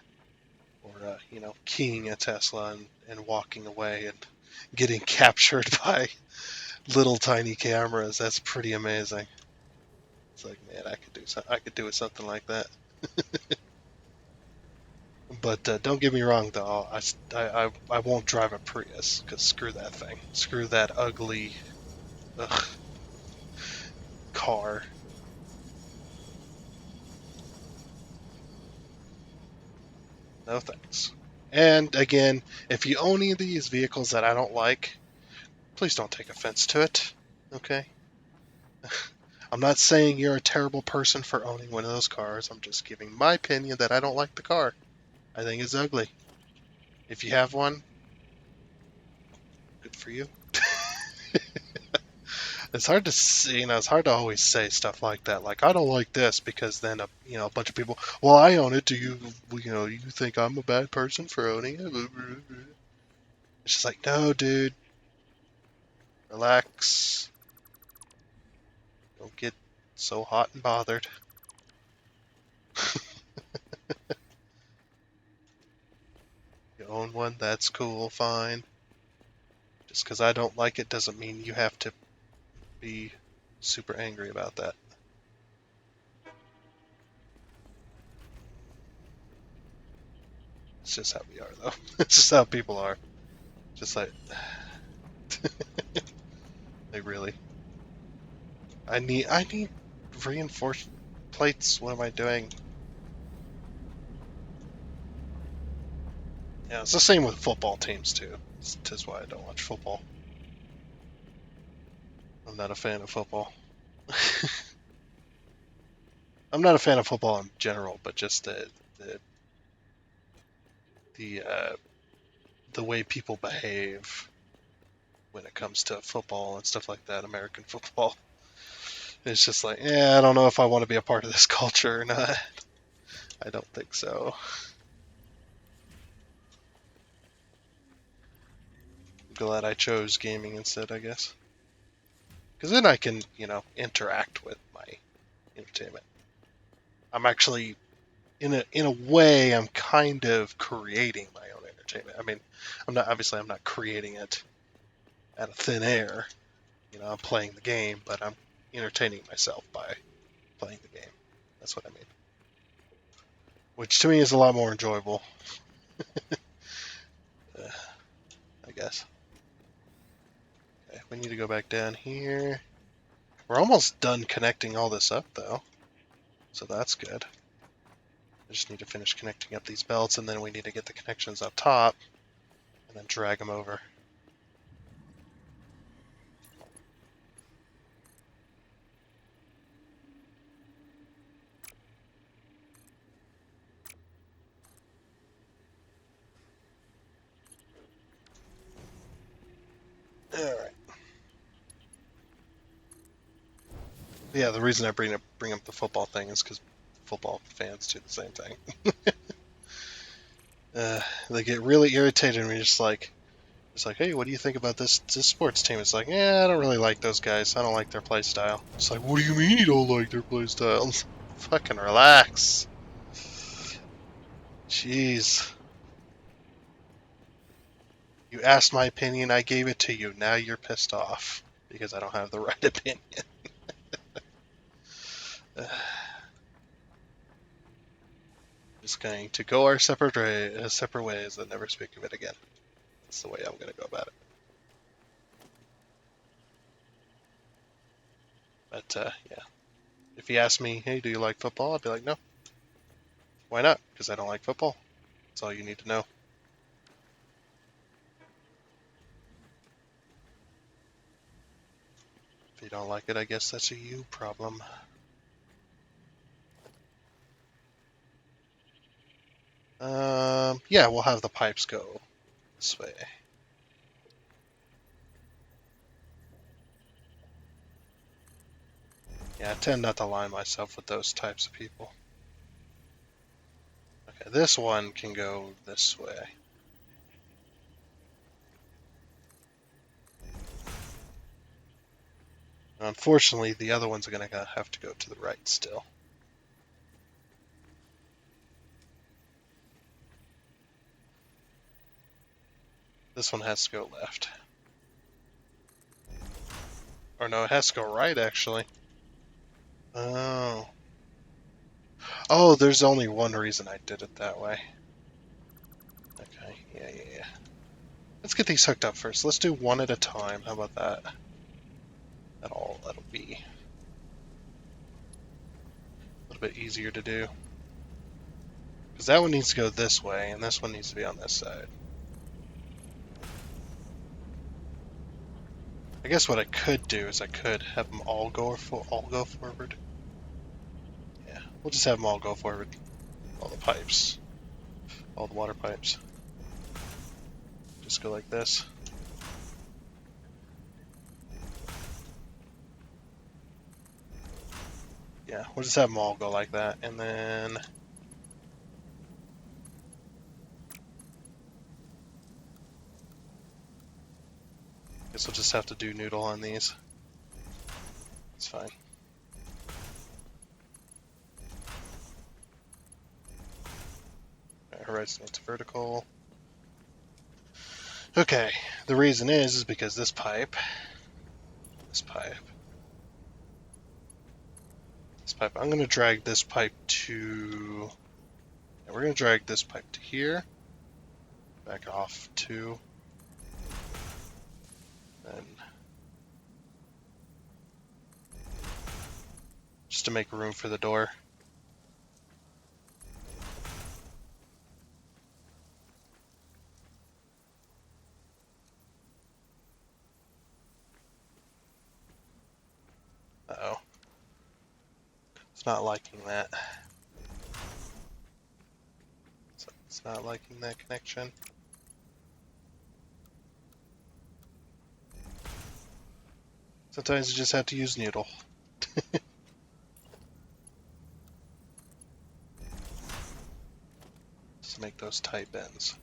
keying a Tesla and walking away and getting captured by little tiny cameras. That's pretty amazing. It's like, man, I could do with something like that. But don't get me wrong, though. I won't drive a Prius because screw that thing. Screw that ugly ugh, car. No thanks. And again, if you own any of these vehicles that I don't like, please don't take offense to it. Okay? I'm not saying you're a terrible person for owning one of those cars. I'm just giving my opinion that I don't like the car. I think it's ugly. If you have one, good for you. It's hard to see, it's hard to always say stuff like that. Like I don't like this because then a bunch of people, well, I own it. Do you, you think I'm a bad person for owning it? It's just like, no, dude, relax. Don't get so hot and bothered. You own one, that's cool, fine. Just because I don't like it doesn't mean you have to be super angry about that. It's just how we are, though. It's just how people are. Just like, they really. I need reinforced plates. What am I doing? Yeah, it's the same with football teams too. That's why I don't watch football. I'm not a fan of football. I'm not a fan of football in general, but just the the uh, the way people behave when it comes to football and stuff like that, American football. It's just like, yeah, I don't know if I want to be a part of this culture or not. I don't think so. I'm glad I chose gaming instead, I guess. Because then I can, interact with my entertainment. I'm actually, in a way, I'm kind of creating my own entertainment. I mean, I'm not creating it out of thin air. I'm playing the game, but I'm entertaining myself by playing the game. That's what I mean. Which to me is a lot more enjoyable, uh, I guess. Okay, we need to go back down here. We're almost done connecting all this up, though. So that's good. I just need to finish connecting up these belts, and then we need to get the connections up top, and then drag them over. Alright. Yeah, the reason I bring up the football thing is because football fans do the same thing. They get really irritated when you're just like, hey, what do you think about this sports team? It's like, yeah, I don't really like those guys. I don't like their play style. It's like, what do you mean you don't like their play style? Fucking relax. Jeez. You asked my opinion, I gave it to you. Now you're pissed off because I don't have the right opinion. Just going to go our separate ways and never speak of it again. That's the way I'm going to go about it. But yeah, if you ask me, hey, do you like football? I'd be like, no. Why not? Because I don't like football. That's all you need to know. If you don't like it, I guess that's a you problem. Yeah, we'll have the pipes go this way. Yeah, I tend not to align myself with those types of people. Okay, this one can go this way. Unfortunately, the other ones are going to have to go to the right still. This one has to go left. Or no, it has to go right, actually. Oh. Oh, there's only one reason I did it that way. Okay, yeah. Let's get these hooked up first. Let's do one at a time. How about that? That'll be a little bit easier to do. Because that one needs to go this way, and this one needs to be on this side. I guess what I could do is I could have them all go forward. Yeah, we'll just have them all go forward. All the pipes. All the water pipes. Just go like this. Yeah, we'll just have them all go like that, and then guess we'll just have to do noodle on these. It's fine. horizon, it's vertical. Okay, the reason is because this pipe, I'm going to drag this pipe to, yeah, we're going to drag this pipe to here, back off to, and just to make room for the door. Uh-oh. It's not liking that. It's not liking that connection. Sometimes you just have to use noodle. Just make those tight bends.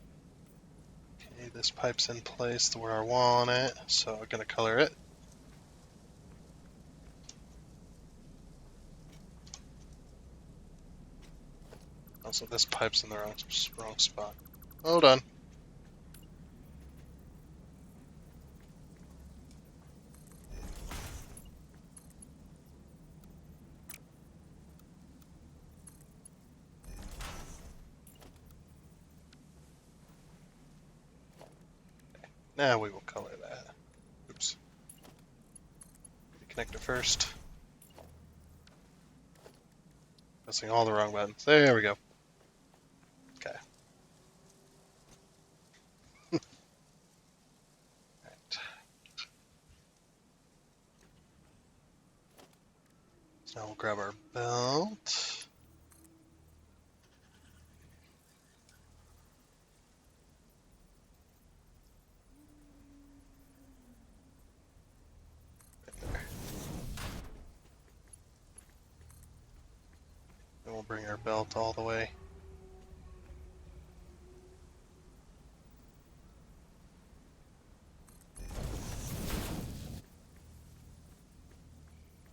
Okay, this pipe's in place to where I want it, so I'm going to color it. Also, this pipe's in the wrong spot. Hold on. Now we will color that. Oops. Connect it first. Pressing all the wrong buttons. There we go. Okay. Right. So now we'll grab our belt. Then we'll bring our belt all the way.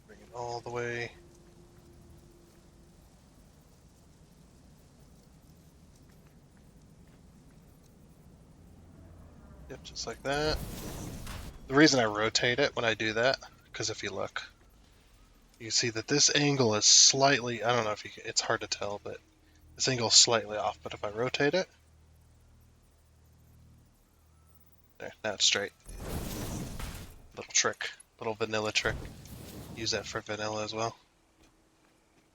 Bring it all the way. Yep, just like that. The reason I rotate it when I do that, because if you look, you see that this angle is slightly, I don't know if you can, it's hard to tell, but this angle is slightly off. But if I rotate it, there, now it's straight. Little trick, little vanilla trick. Use that for vanilla as well.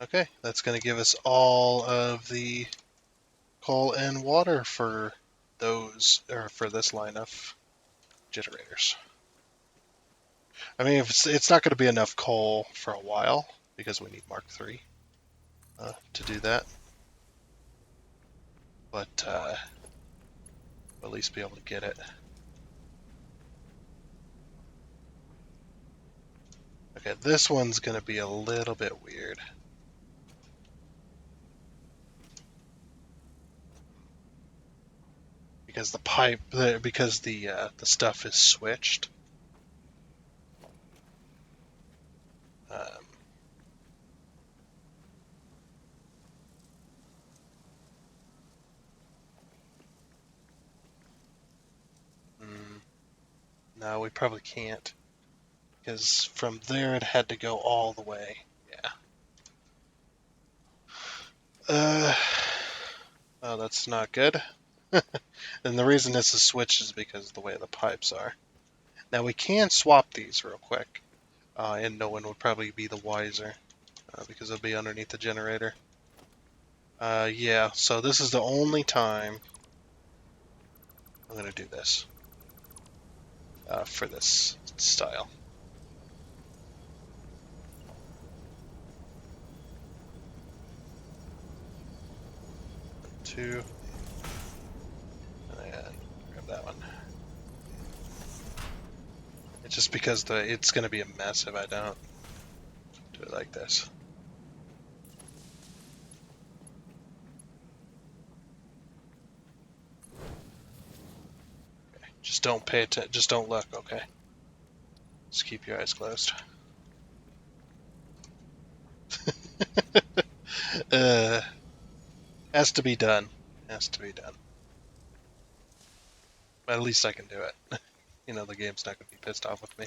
Okay, that's going to give us all of the coal and water for those, or for this line of generators. I mean, it's not going to be enough coal for a while because we need Mark III to do that, but we'll at least be able to get it. Okay, this one's going to be a little bit weird. Because the pipe, because the stuff is switched. No, we probably can't. Because from there it had to go all the way. Yeah. Oh, that's not good. And the reason this is switched is because of the way the pipes are. Now we can swap these real quick. And no one would probably be the wiser. Because it'll be underneath the generator. Yeah, so this is the only time I'm going to do this. For this style. 2. And grab that one. It's just because it's going to be a mess if I don't do it like this. Okay. Just don't pay attention. Just don't look. Okay. Just keep your eyes closed. Has to be done. Has to be done. But at least I can do it. You know, the game's not going to be pissed off with me.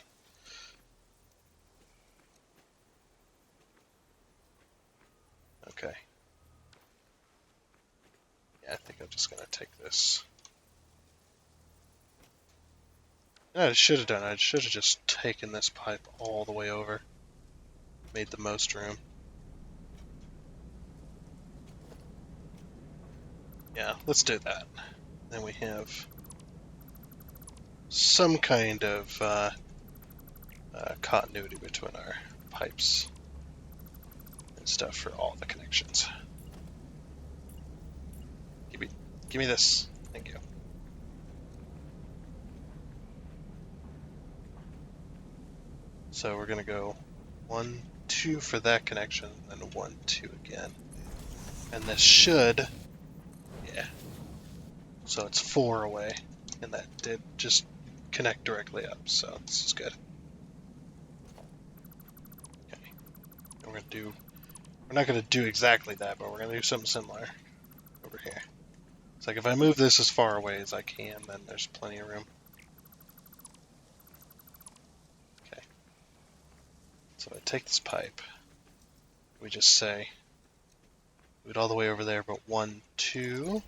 Okay. Yeah, I think I'm just going to take this. I should have done it. I should have just taken this pipe all the way over. Made the most room. Yeah, let's do that. Then we have some kind of continuity between our pipes and stuff for all the connections. Give me this. Thank you. So we're gonna go 1, 2 for that connection, then 1, 2 again. And this should, yeah. So it's 4 away, and that did just connect directly up. So this is good. Okay. And we're not gonna do exactly that, but we're gonna do something similar over here. It's like if I move this as far away as I can, then there's plenty of room. Okay. So I take this pipe. We just say, move it all the way over there, but 1, 2.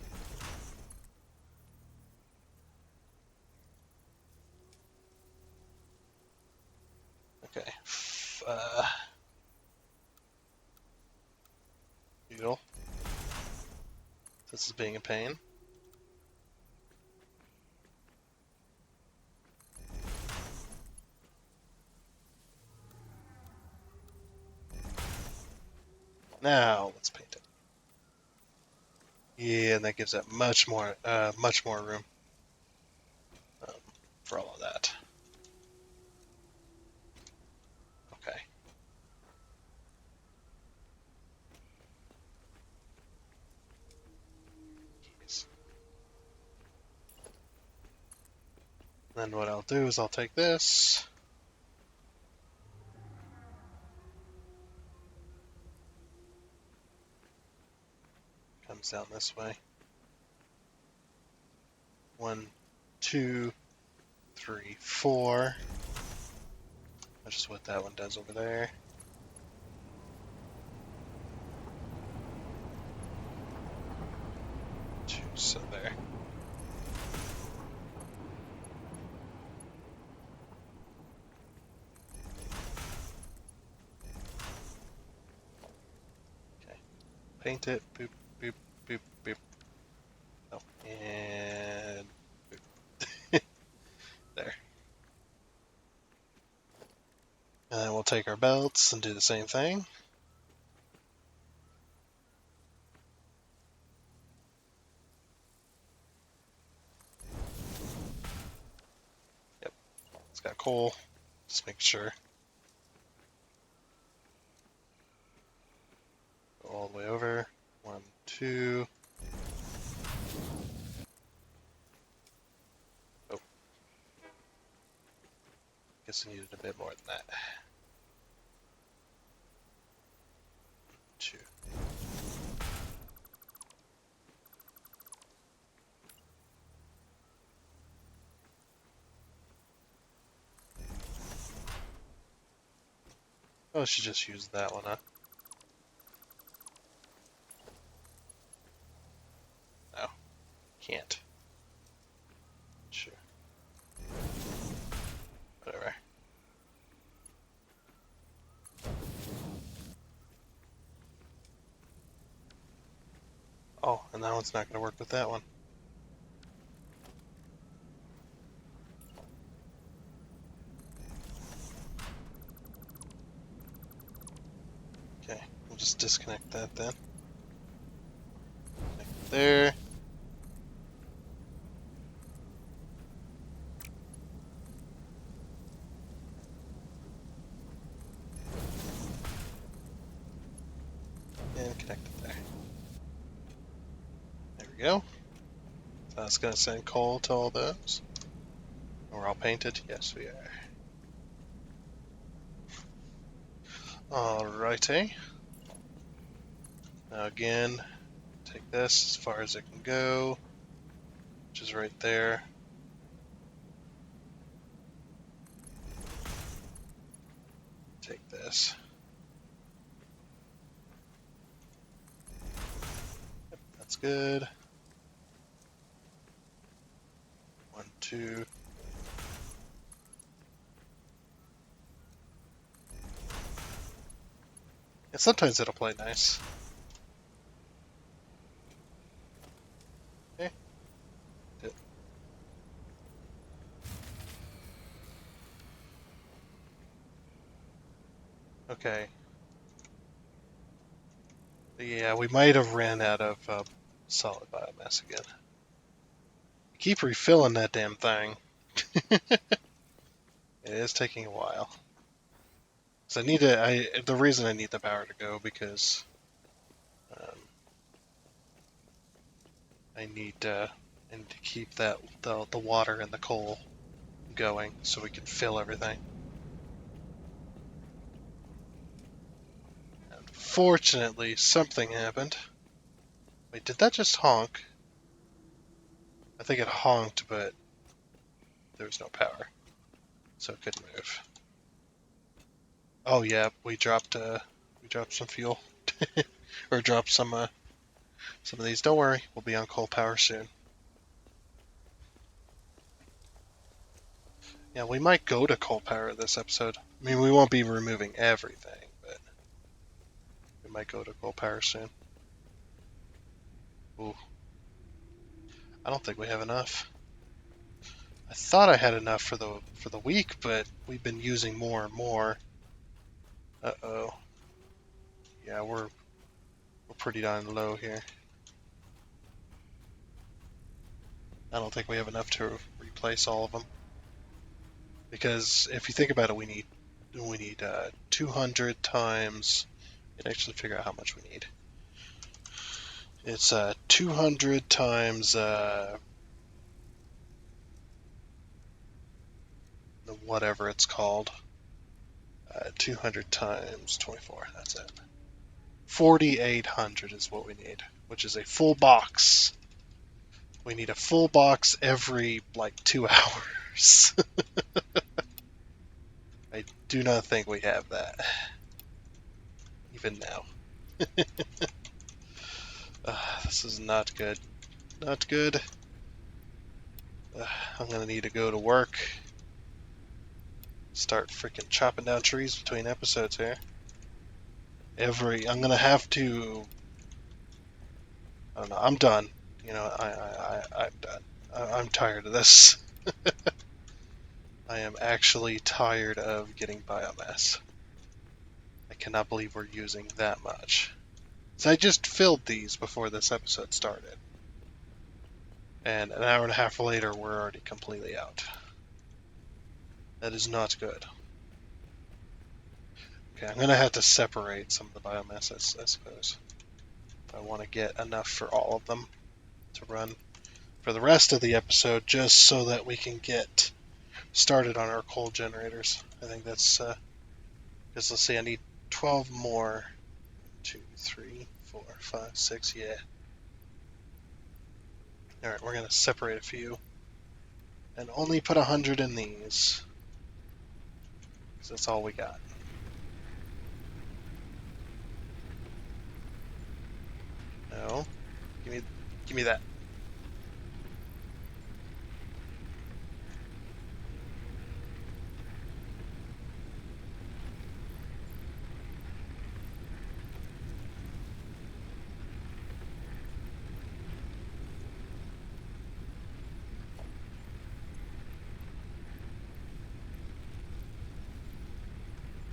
Okay. Beetle. This is being a pain. Now let's paint it. Yeah, and that gives it much more room um, for all of that. Okay. Then what I'll do is I'll take this. Comes down this way. 1, 2, 3, 4. That's just what that one does over there. So there. Okay. Paint it. Boop, boop, boop, boop. Oh, and boop. There. And then we'll take our belts and do the same thing. Yep. It's got coal. Just make sure. Go all the way over. 1, 2. Oh. Guess I needed a bit more than that. 2. Oh, I should just use that one, huh? No. Can't. Sure. Whatever. Oh, and that one's not going to work with that one. Okay, we'll just disconnect that then. Connect there. And connect it there. There we go. So that's going to send coal to all those. We're all painted? Yes, we are. Alrighty. Now again, Take this as far as it can go, which is right there. Take this. Yep, that's good. 1, 2. And sometimes it'll play nice. Okay. Okay. Yeah, we might have ran out of solid biomass again. Keep refilling that damn thing. It is taking a while. So the reason I need the power to go because I need to keep the water and the coal going so we can fill everything. Unfortunately, something happened. Wait, did that just honk? I think it honked, but there was no power, so it couldn't move. Oh yeah, we dropped some fuel, or dropped some of these. Don't worry, we'll be on coal power soon. Yeah, we might go to coal power this episode. I mean, we won't be removing everything, but we might go to coal power soon. Ooh, I don't think we have enough. I thought I had enough for the week, but we've been using more and more. Uh-oh. Yeah, we're pretty darn low here. I don't think we have enough to replace all of them. Because if you think about it, we need 200 times. Let's actually figure out how much we need. It's 200 times whatever it's called. 200 times 24. That's it. 4,800 is what we need, which is a full box. We need a full box every like 2 hours. I do not think we have that. Even now. This is not good. Not good. I'm gonna need to go to work. Start freaking chopping down trees between episodes here. I'm gonna have to. I don't know. I'm done. You know, I'm done. I'm tired of this. I am actually tired of getting biomass. I cannot believe we're using that much. So I just filled these before this episode started. And an hour and a half later, we're already completely out. That is not good. Okay, I'm going to have to separate some of the biomass, I suppose. If I want to get enough for all of them to run for the rest of the episode, just so that we can get started on our coal generators. I think that's, because let's see, I need 12 more. 2, 3, 4, 5, 6, yeah. Alright, we're going to separate a few. And only put 100 in these. Because that's all we got. No. Give me that.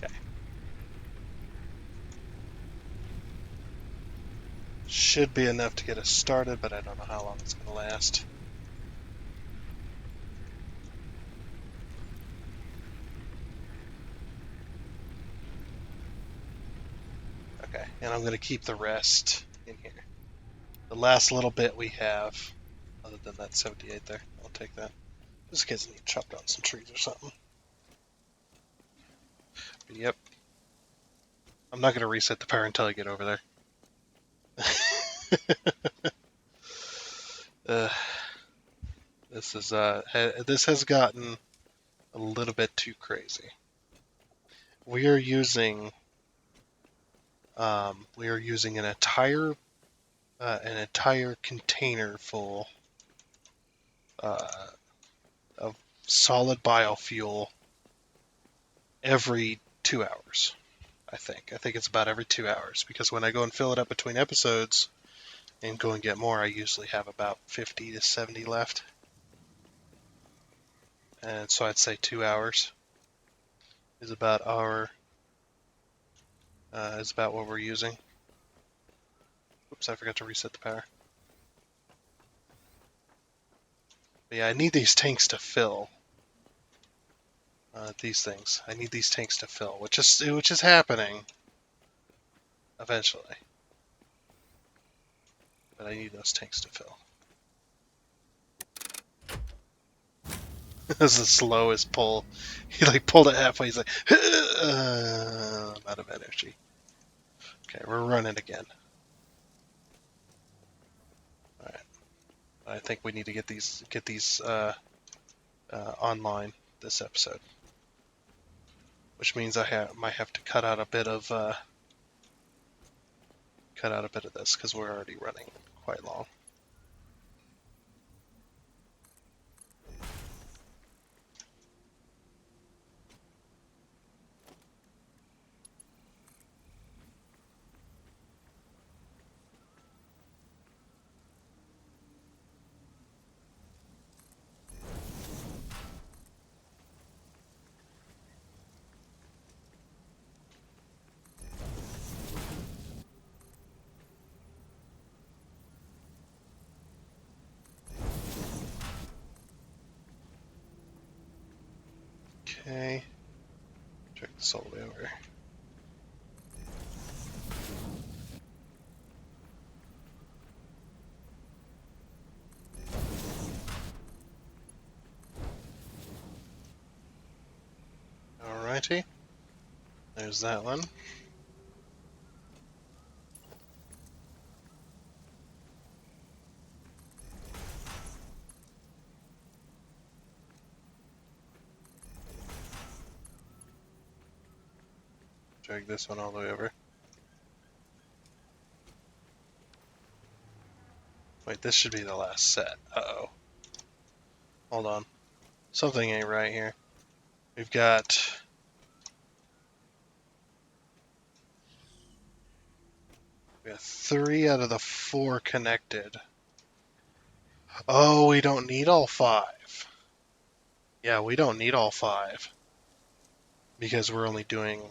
Okay. Should be enough to get us started, but I don't know how long it's going to last. Okay, and I'm going to keep the rest in here. The last little bit we have, other than that 78 there, I'll take that. Just in case I need to chop down some trees or something. But yep. I'm not going to reset the power until I get over there. Uh, this has gotten a little bit too crazy. We are using an entire container full uh, of solid biofuel every 2 hours. I think it's about every 2 hours, because when I go and fill it up between episodes and go and get more, I usually have about 50 to 70 left. And so I'd say 2 hours is about what we're using. Oops, I forgot to reset the power. But yeah, I need these tanks to fill. These things. I need these tanks to fill, which is happening eventually. But I need those tanks to fill. This is the slowest pull. He pulled it halfway. He's like, I'm out of energy. Okay, we're running again. All right. I think we need to get these online this episode, which means I might have to cut out a bit of this, because we're already running quite long. Okay. Check this all the way over. Alrighty. There's that one. Drag this one all the way over. Wait, this should be the last set. Uh-oh. Hold on. Something ain't right here. We've got 3 out of the 4 connected. Oh, we don't need all 5. Yeah, we don't need all 5. Because we're only doing...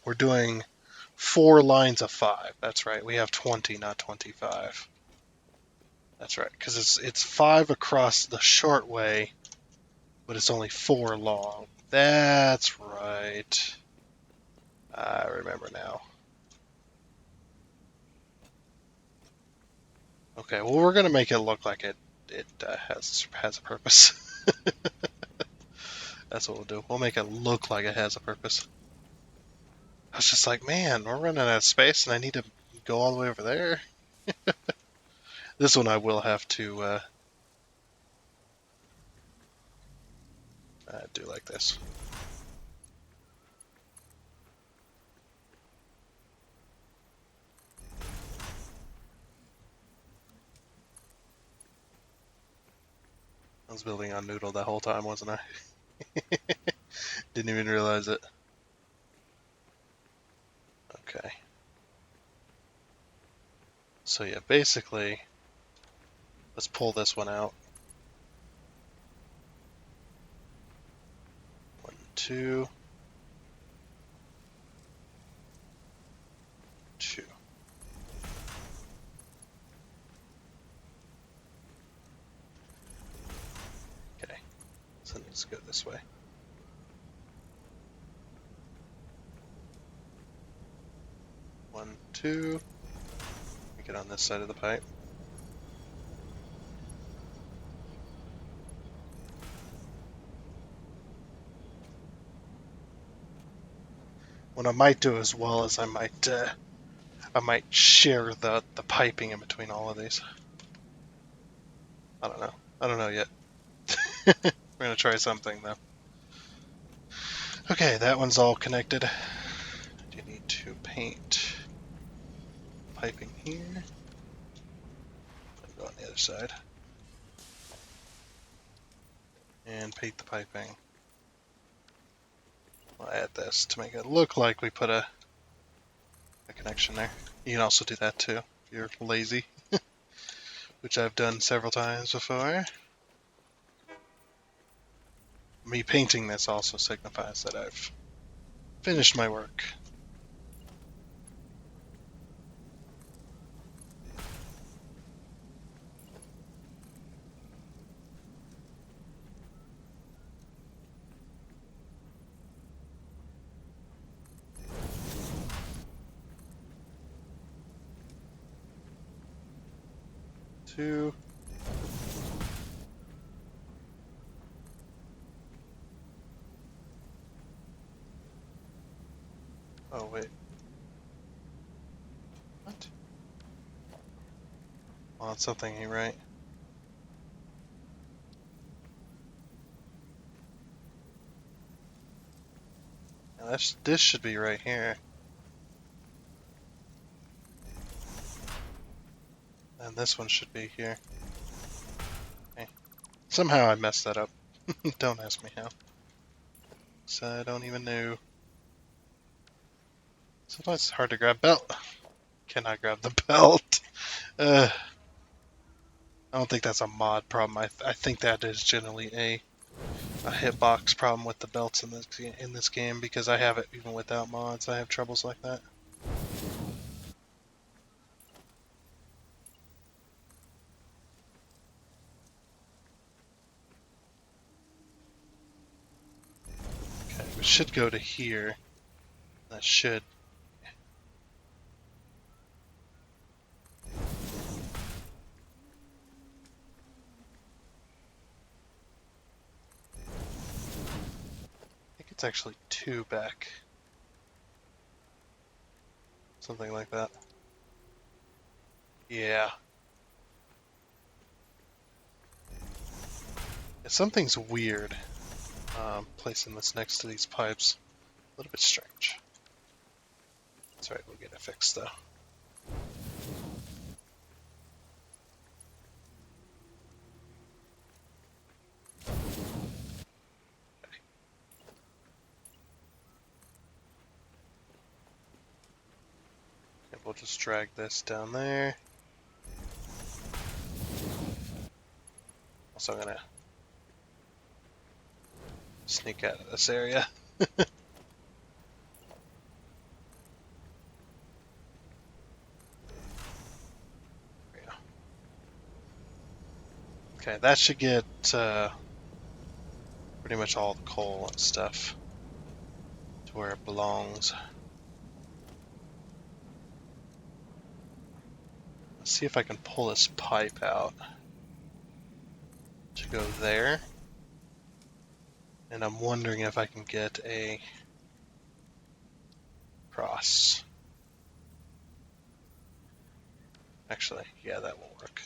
we're doing 4 lines of 5. That's right. We have 20, not 25. That's right. Because it's 5 across the short way, but it's only 4 long. That's right. I remember now. Okay, well, we're gonna make it look like it has a purpose. That's what we'll do. We'll make it look like it has a purpose. I was just like, man, we're running out of space, and I need to go all the way over there. This one I will have to do like this. I was building on Noodle that whole time, wasn't I? Didn't even realize it. Okay. So yeah, basically, let's pull this one out. 1, 2, 2. Okay, so let's go this way. 1, 2. Get on this side of the pipe. What I might do as well is I I might share the piping in between all of these. I don't know. I don't know yet. We're gonna try something though. Okay, that one's all connected. You need to paint piping here. Go on the other side. And paint the piping. I'll add this to make it look like we put a connection there. You can also do that too, if you're lazy, which I've done several times before. Me painting this also signifies that I've finished my work. Two. Oh wait. What? Well, that's something ain't right. Now this should be right here. And this one should be here. Okay. Somehow I messed that up. Don't ask me how. So I don't even know. Sometimes it's hard to grab belt. Cannot grab the belt. I don't think that's a mod problem. I think that is generally a hitbox problem with the belts in this game, because I have it even without mods. I have troubles like that. Okay, we should go to here. That should. I think it's actually 2 back. Something like that. Yeah. Something's weird. Placing this next to these pipes. A little bit strange. That's right, we'll get it fixed though. Okay. And we'll just drag this down there. Also, I'm gonna sneak out of this area. Okay, that should get pretty much all the coal and stuff to where it belongs. Let's see if I can pull this pipe out to go there. And I'm wondering if I can get a cross. Actually, yeah, that will work.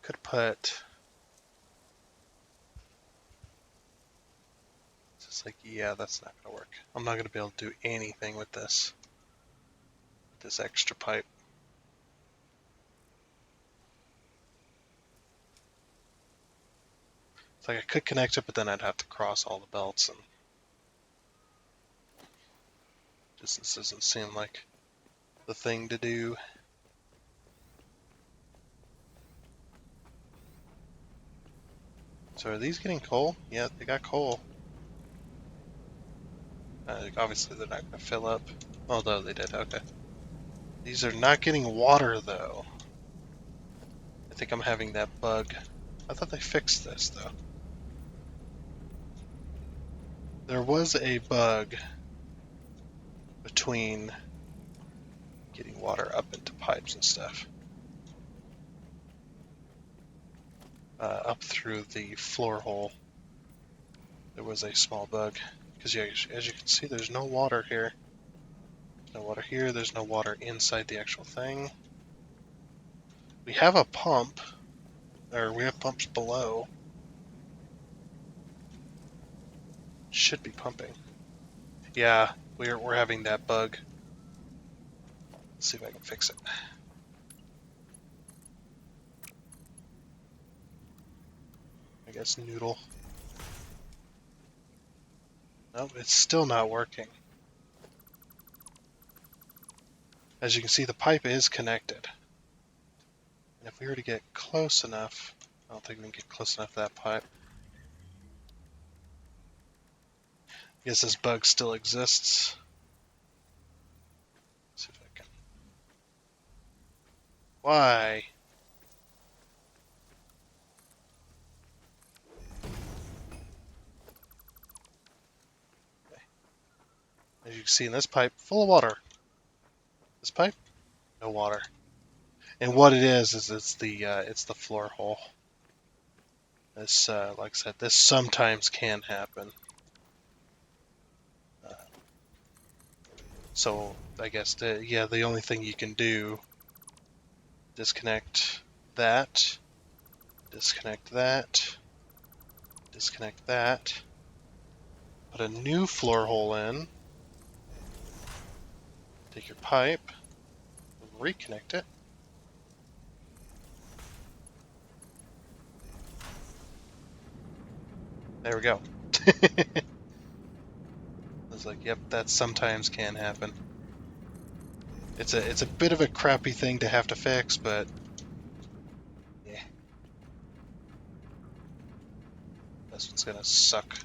Could put. It's just like, yeah, that's not gonna work. I'm not gonna be able to do anything with this extra pipe. It's like I could connect it, but then I'd have to cross all the belts, and just this doesn't seem like the thing to do. So are these getting coal? Yeah, they got coal. Obviously they're not going to fill up. Although they did, okay. These are not getting water though. I think I'm having that bug. I thought they fixed this though. There was a bug between getting water up into pipes and stuff. up through the floor hole. There was a small bug. Because as you can see, there's no water here. No water here, there's no water inside the actual thing. We have a pump, or we have pumps below. Should be pumping. Yeah, we're having that bug. Let's see if I can fix it. I guess noodle. Nope, it's still not working. As you can see, the pipe is connected. And if we were to get close enough, I don't think we can get close enough to that pipe. I guess this bug still exists. Let's see if I can. Why? Okay. As you can see in this pipe, full of water. This pipe, no water. And what it is it's the floor hole. This, like I said, this sometimes can happen. So I guess the only thing you can do, disconnect that, disconnect that, disconnect that, put a new floor hole in, take your pipe, reconnect it. There we go. I was like, yep, that sometimes can happen. It's a bit of a crappy thing to have to fix, but yeah. This one's gonna suck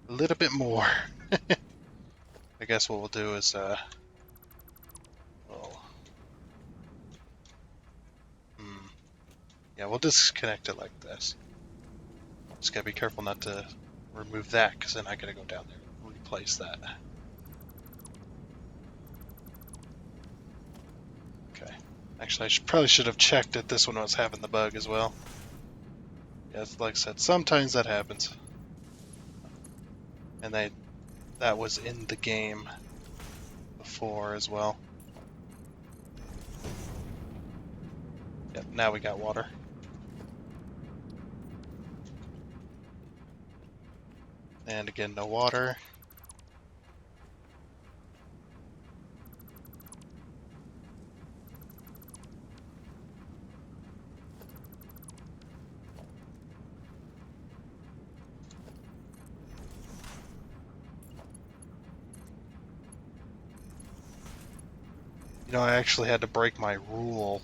a little bit more. I guess what we'll do is we'll yeah, we'll disconnect it like this. Just gotta be careful not to remove that, because then I gotta go down there and replace that. Okay. Actually, probably should have checked that this one was having the bug as well. Yes, like I said, sometimes that happens. And that was in the game before as well. Yep, now we got water. And again, no water. You know, I actually had to break my rule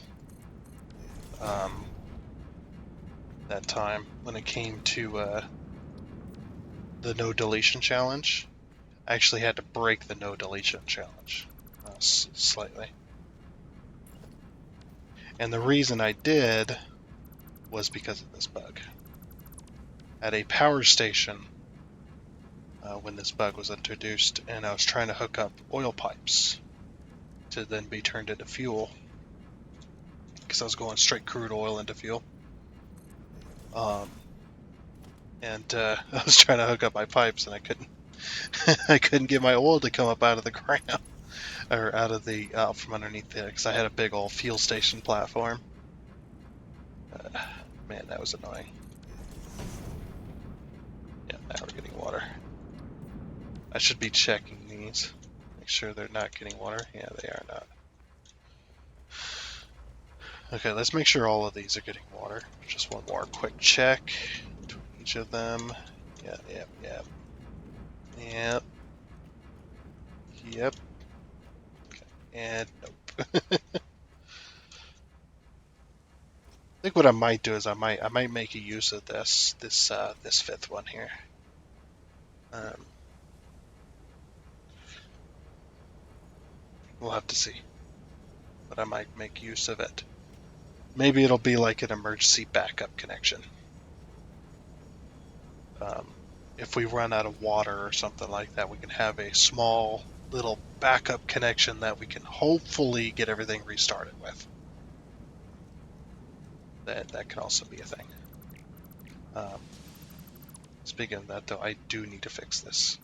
that time when it came to the no deletion challenge. I actually had to break the no deletion challenge slightly. And the reason I did was because of this bug. At a power station, when this bug was introduced, and I was trying to hook up oil pipes to then be turned into fuel, because I was going straight crude oil into fuel. And I was trying to hook up my pipes, and I couldn't. I couldn't get my oil to come up out of the ground, or out from underneath it, because I had a big old fuel station platform. Man, that was annoying. Yeah, now we're getting water. I should be checking these. Make sure they're not getting water. Yeah, they are not. Okay, let's make sure all of these are getting water. Just one more quick check between each of them. Yep. Okay, and nope. I think what I might do is I might make a use of this fifth one here. We'll have to see, but I might make use of it. Maybe it'll be like an emergency backup connection. If we run out of water or something like that, we can have a small little backup connection that we can hopefully get everything restarted with. That can also be a thing. Um, Speaking of that, though, I do need to fix this.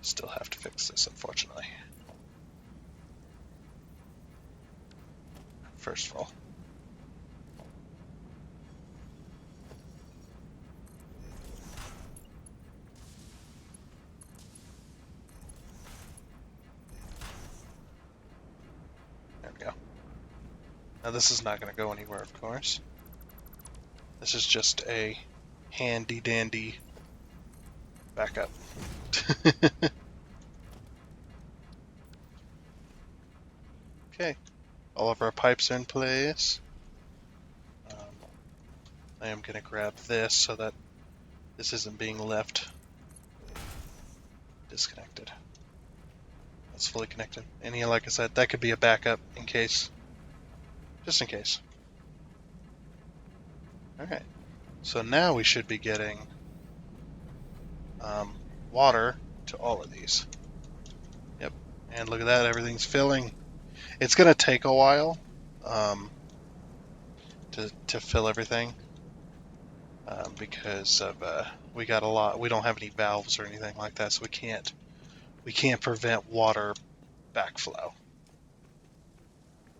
Still have to fix this, unfortunately. First of all. There we go. Now this is not going to go anywhere, of course. This is just a handy-dandy backup. Okay, all of our pipes are in place. I am going to grab this so that this isn't being left disconnected. That's fully connected. And yeah, like I said, that could be a backup in case. Just in case. Alright, so now we should be getting water to all of these. Yep, and look at that, everything's filling. It's going to take a while to fill everything because of we got a lot. We don't have any valves or anything like that, so we can't prevent water backflow.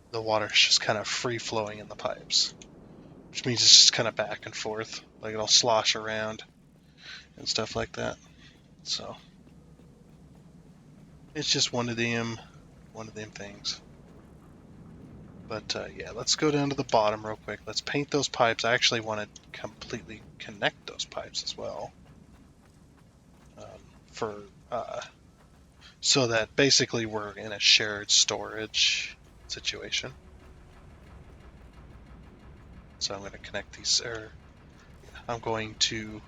The water's just kind of free flowing in the pipes, which means it's just kind of back and forth, like it'll slosh around and stuff like that. So it's just one of them things. But yeah, let's go down to the bottom real quick. Let's paint those pipes. I actually want to completely connect those pipes as well, for so that basically we're in a shared storage situation. So I'm going to connect these, I'm going to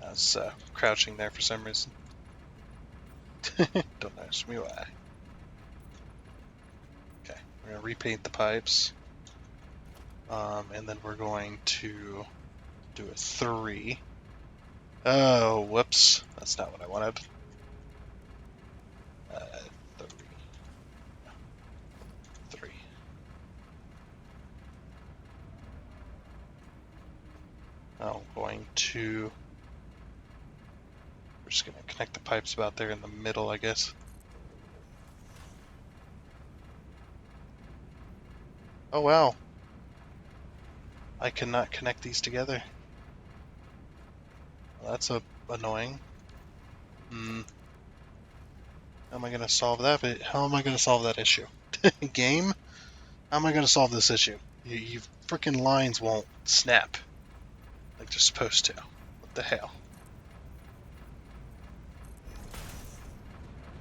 I was crouching there for some reason. Don't ask me why. Okay, we're going to repaint the pipes. And then we're going to do a 3. Oh, whoops. That's not what I wanted. 3. I'm going to... We're just going to connect the pipes about there in the middle, I guess. Oh, wow. I cannot connect these together. Well, that's annoying. How am I going to solve that? How am I going to solve that issue? Game? How am I going to solve this issue? You freaking lines won't snap like they're supposed to. What the hell?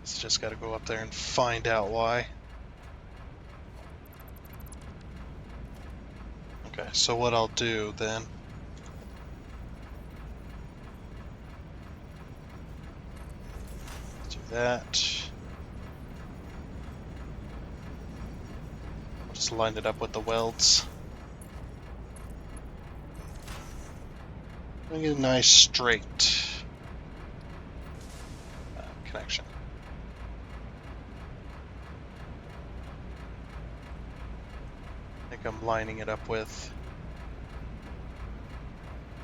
It's just got to go up there and find out why. Okay, so what I'll do then... do that. I'll just line it up with the welds. And get a nice straight connection. I think I'm lining it up with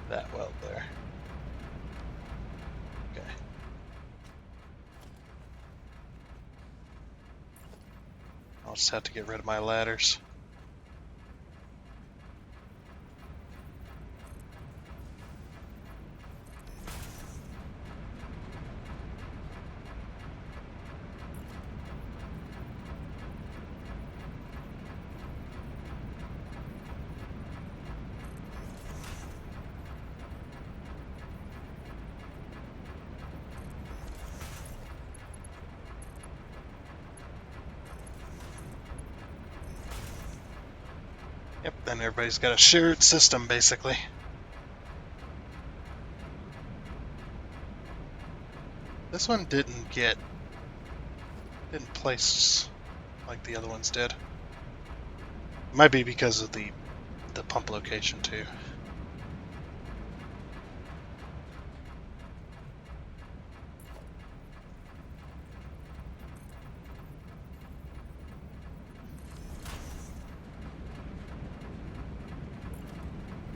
that weld there. Okay. I'll just have to get rid of my ladders. Yep, then everybody's got a shared system, basically. This one didn't place like the other ones did. Might be because of the pump location, too.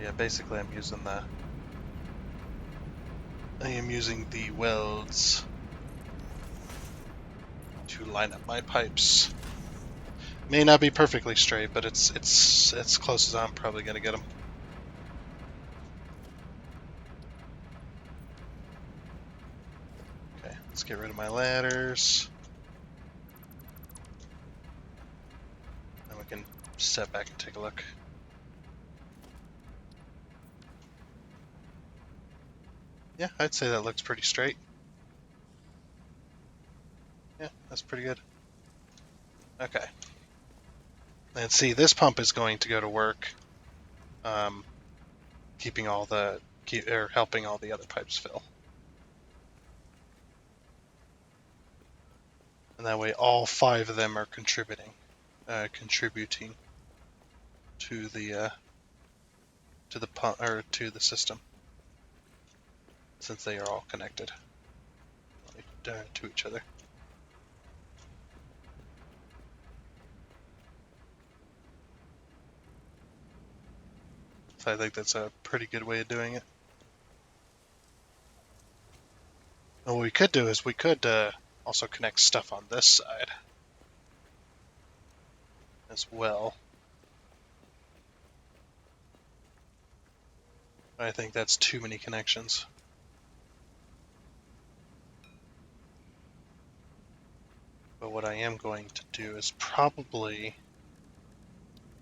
Yeah, basically I am using the welds to line up my pipes. May not be perfectly straight, but it's as close as I'm probably gonna get them. Okay, let's get rid of my ladders. And we can step back and take a look. Yeah, I'd say that looks pretty straight. Yeah, that's pretty good. Okay. And see, this pump is going to go to work, um, helping all the other pipes fill. And that way, all 5 of them are contributing to the pump or to the system, since they are all connected to each other. So I think that's a pretty good way of doing it. And what we could do is we could also connect stuff on this side as well. I think that's too many connections. But what I am going to do is probably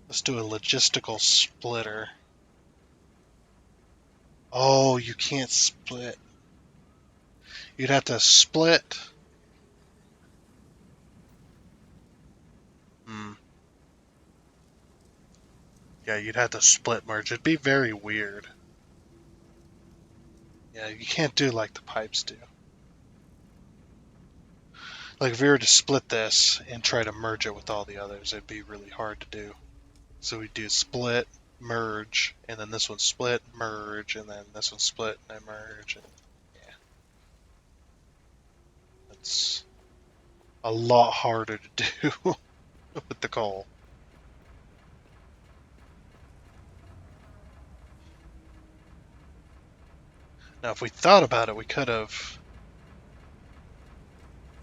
let's do a logistical splitter. Oh, you can't split. You'd have to split. Yeah, you'd have to split merge. It'd be very weird. Yeah, you can't do like the pipes do. Like if we were to split this and try to merge it with all the others, it'd be really hard to do. So we do split, merge, and then this one split, merge, and then this one split and then merge. And yeah, it's a lot harder to do with the coal. Now, if we thought about it, we could have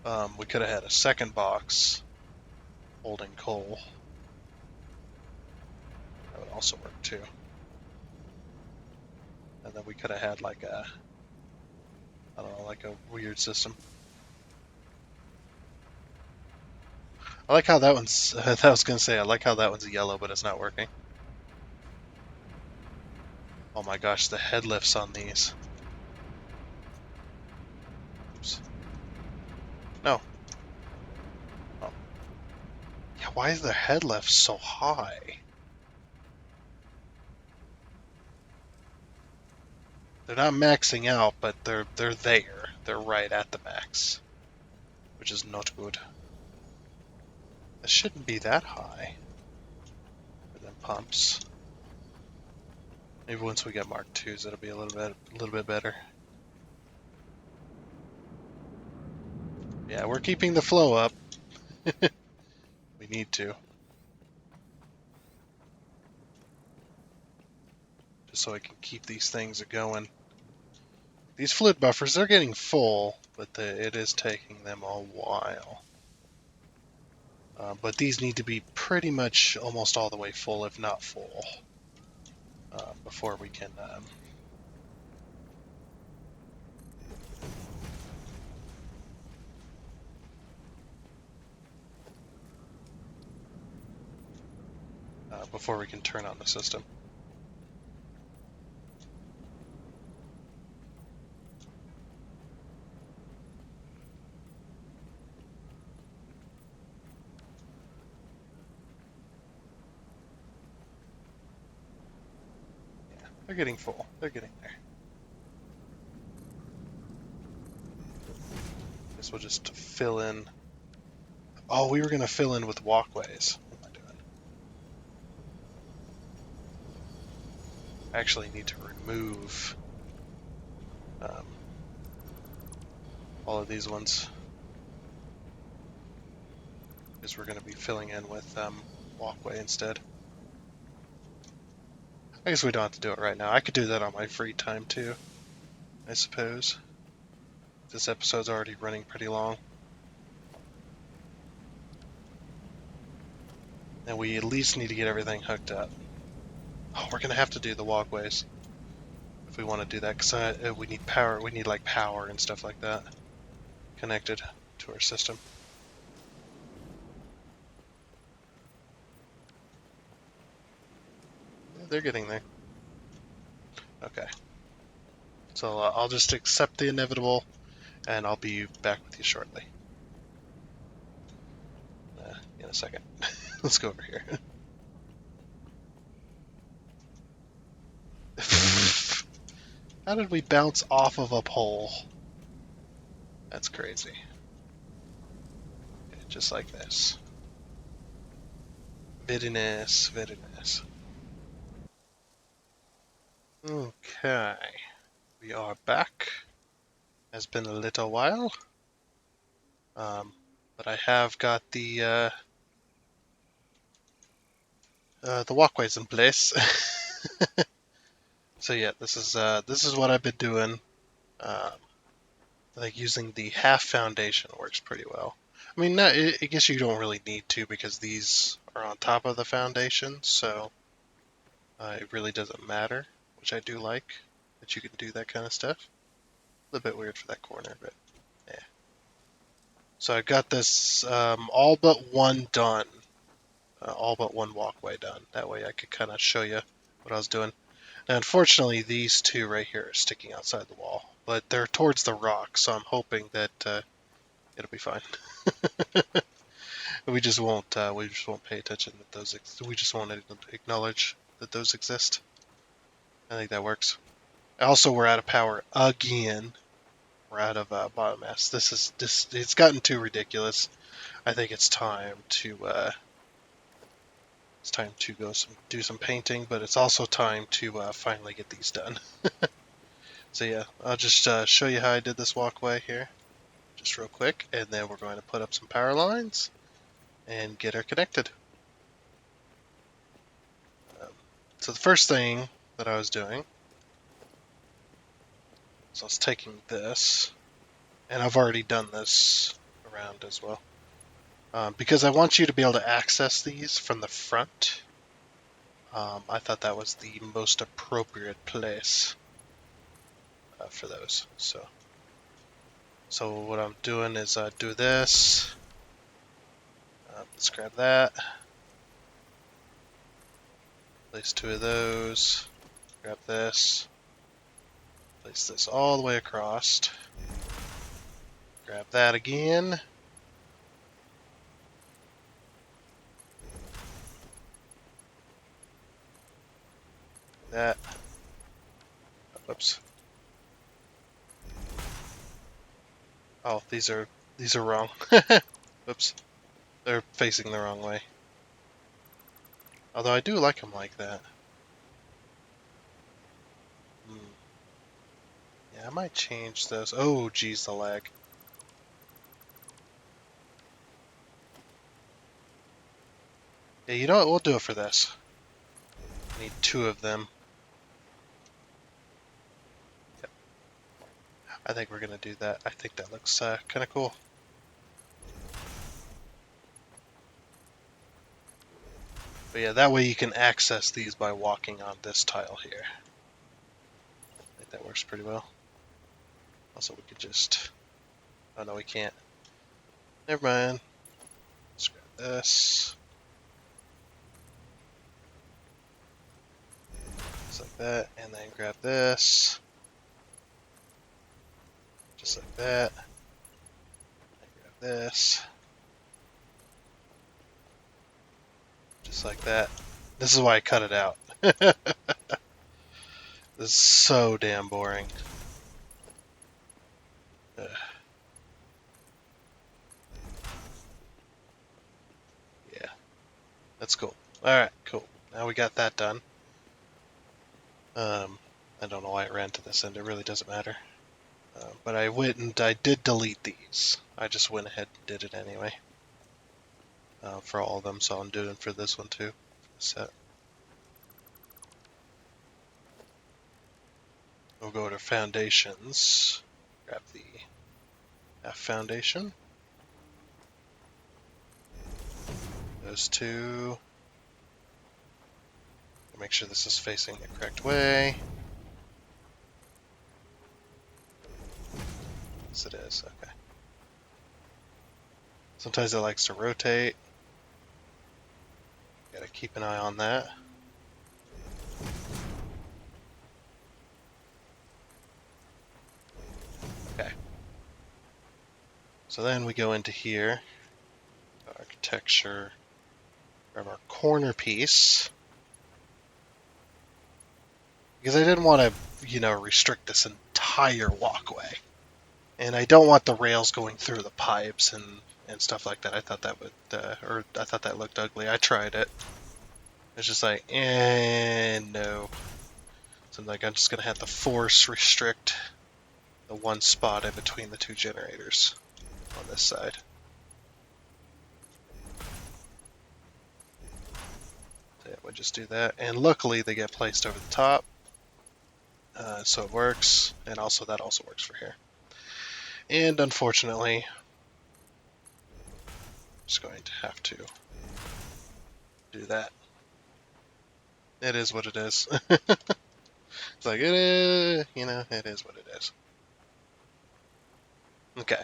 had a second box holding coal. That would also work too. And then we could have had like a, I don't know, like a weird system. I like how that one's, I was going to say, I like how that one's yellow, but it's not working. Oh my gosh, the head lifts on these. Oops. No. Oh. Yeah, why is their head lift so high? They're not maxing out, but they're there. They're right at the max, which is not good. It shouldn't be that high for them pumps. Maybe once we get Mark IIs, it'll be a little bit better. Yeah, we're keeping the flow up. We need to, just so I can keep these things going. These fluid buffers, they're getting full, but it is taking them a while. But these need to be pretty much almost all the way full, if not full, before we can turn on the system. Yeah, they're getting full. They're getting there. Guess we'll just fill in. Oh, we were going to fill in with walkways. What am I doing? I actually need to remove all of these ones, because we're going to be filling in with walkway instead. I guess we don't have to do it right now. I could do that on my free time too, I suppose. This episode's already running pretty long. And we at least need to get everything hooked up. Oh, we're gonna have to do the walkways if we want to do that, because we need power. We need like power and stuff like that connected to our system. Yeah, they're getting there. Okay. So I'll just accept the inevitable, and I'll be back with you shortly. In a second. Let's go over here. How did we bounce off of a pole? That's crazy. Okay, just like this. Vidiness, vidiness. Okay. We are back. Has been a little while. But I have got the walkways in place. So yeah, this is what I've been doing. Um, I think using the half foundation works pretty well. I mean, I guess you don't really need to because these are on top of the foundation, so it really doesn't matter, which I do like that you can do that kind of stuff. A little bit weird for that corner, but yeah. So I got this all but one done, all but one walkway done. That way I could kind of show you what I was doing. Now, unfortunately, these two right here are sticking outside the wall, but they're towards the rock, so I'm hoping that it'll be fine. We just won't pay attention that those. We just won't acknowledge that those exist. I think that works. Also, we're out of power again. We're out of biomass. This. It's gotten too ridiculous. I think it's time to do some painting, but it's also time to finally get these done. So yeah, I'll just show you how I did this walkway here, just real quick, and then we're going to put up some power lines and get her connected. Um, so the first thing that I was doing, so I was taking this, and I've already done this around as well, because I want you to be able to access these from the front. I thought that was the most appropriate place for those. So what I'm doing is do this. Let's grab that. Place two of those. Grab this. Place this all the way across. Grab that again. That. Whoops. Oh, these are wrong. Whoops. They're facing the wrong way. Although I do like them like that. Yeah, I might change those. Oh, geez, the lag. Yeah, you know what? We'll do it for this. I need two of them. Yep. I think we're gonna do that. I think that looks kind of cool. But yeah, that way you can access these by walking on this tile here. I think that works pretty well. Also, we could just... Oh, no, we can't. Never mind. Let's grab this. Just like that. And then grab this. Just like that. And grab this. Just like that. This is why I cut it out. This is so damn boring. Ugh. Yeah. That's cool. Alright, cool. Now we got that done. I don't know why it ran to this end. It really doesn't matter. But I went and I did delete these. I just went ahead and did it anyway. For all of them, so I'm doing it for this one too. For the set. We'll go to foundations, grab the F foundation, those two, make sure this is facing the correct way. Yes, it is, okay. Sometimes it likes to rotate. Gotta keep an eye on that. Okay. So then we go into here, architecture, grab our corner piece. Because I didn't want to, restrict this entire walkway. And I don't want the rails going through the pipes and stuff like that. I thought that would, I thought that looked ugly. I tried it. It's just like, no. So I'm like, I'm just going to have to force restrict the one spot in between the two generators on this side. So yeah, we'll just do that. And luckily they get placed over the top. So it works. And also that also works for here. And unfortunately, I'm just going to have to do that. It is what it is. It's like, it is, it is what it is. Okay.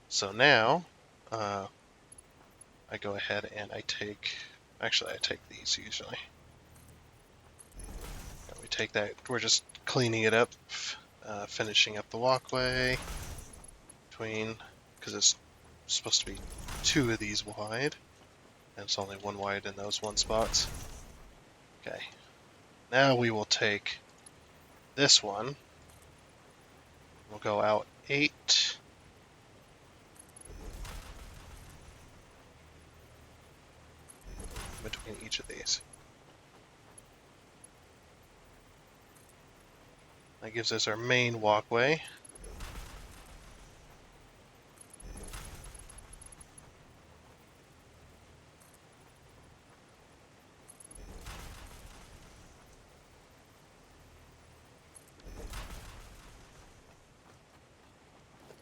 So now, I go ahead and I take these usually. And we take that, we're just cleaning it up, finishing up the walkway between, because it's supposed to be 2 of these wide, and it's only 1 wide in those 1 spots. Okay. Now we will take this one. We'll go out 8. Between each of these. That gives us our main walkway.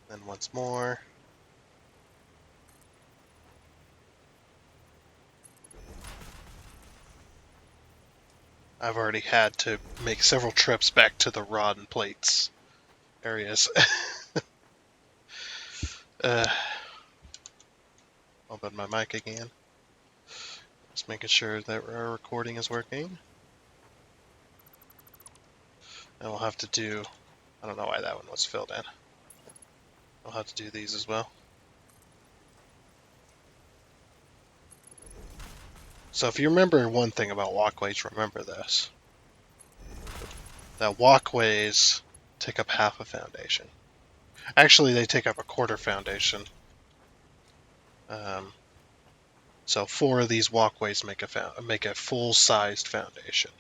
Then once more. I've already had to make several trips back to the rod and plates areas. Open my mic again. Just making sure that our recording is working. And we'll have to do, I don't know why that one was filled in. We'll have to do these as well. So if you remember one thing about walkways, remember this. That walkways take up half a foundation. Actually, they take up a quarter foundation. So 4 of these walkways make a full-sized foundation.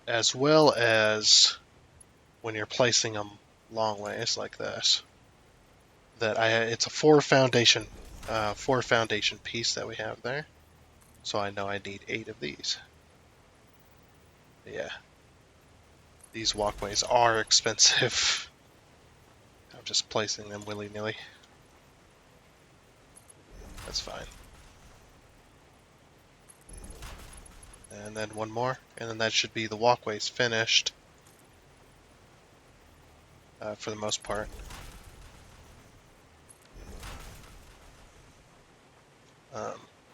As well as when you're placing them long ways like this. It's a 4 foundation piece that we have there. So I know I need 8 of these. Yeah. These walkways are expensive. I'm just placing them willy-nilly. That's fine. And then 1 more, and then that should be the walkways finished. For the most part.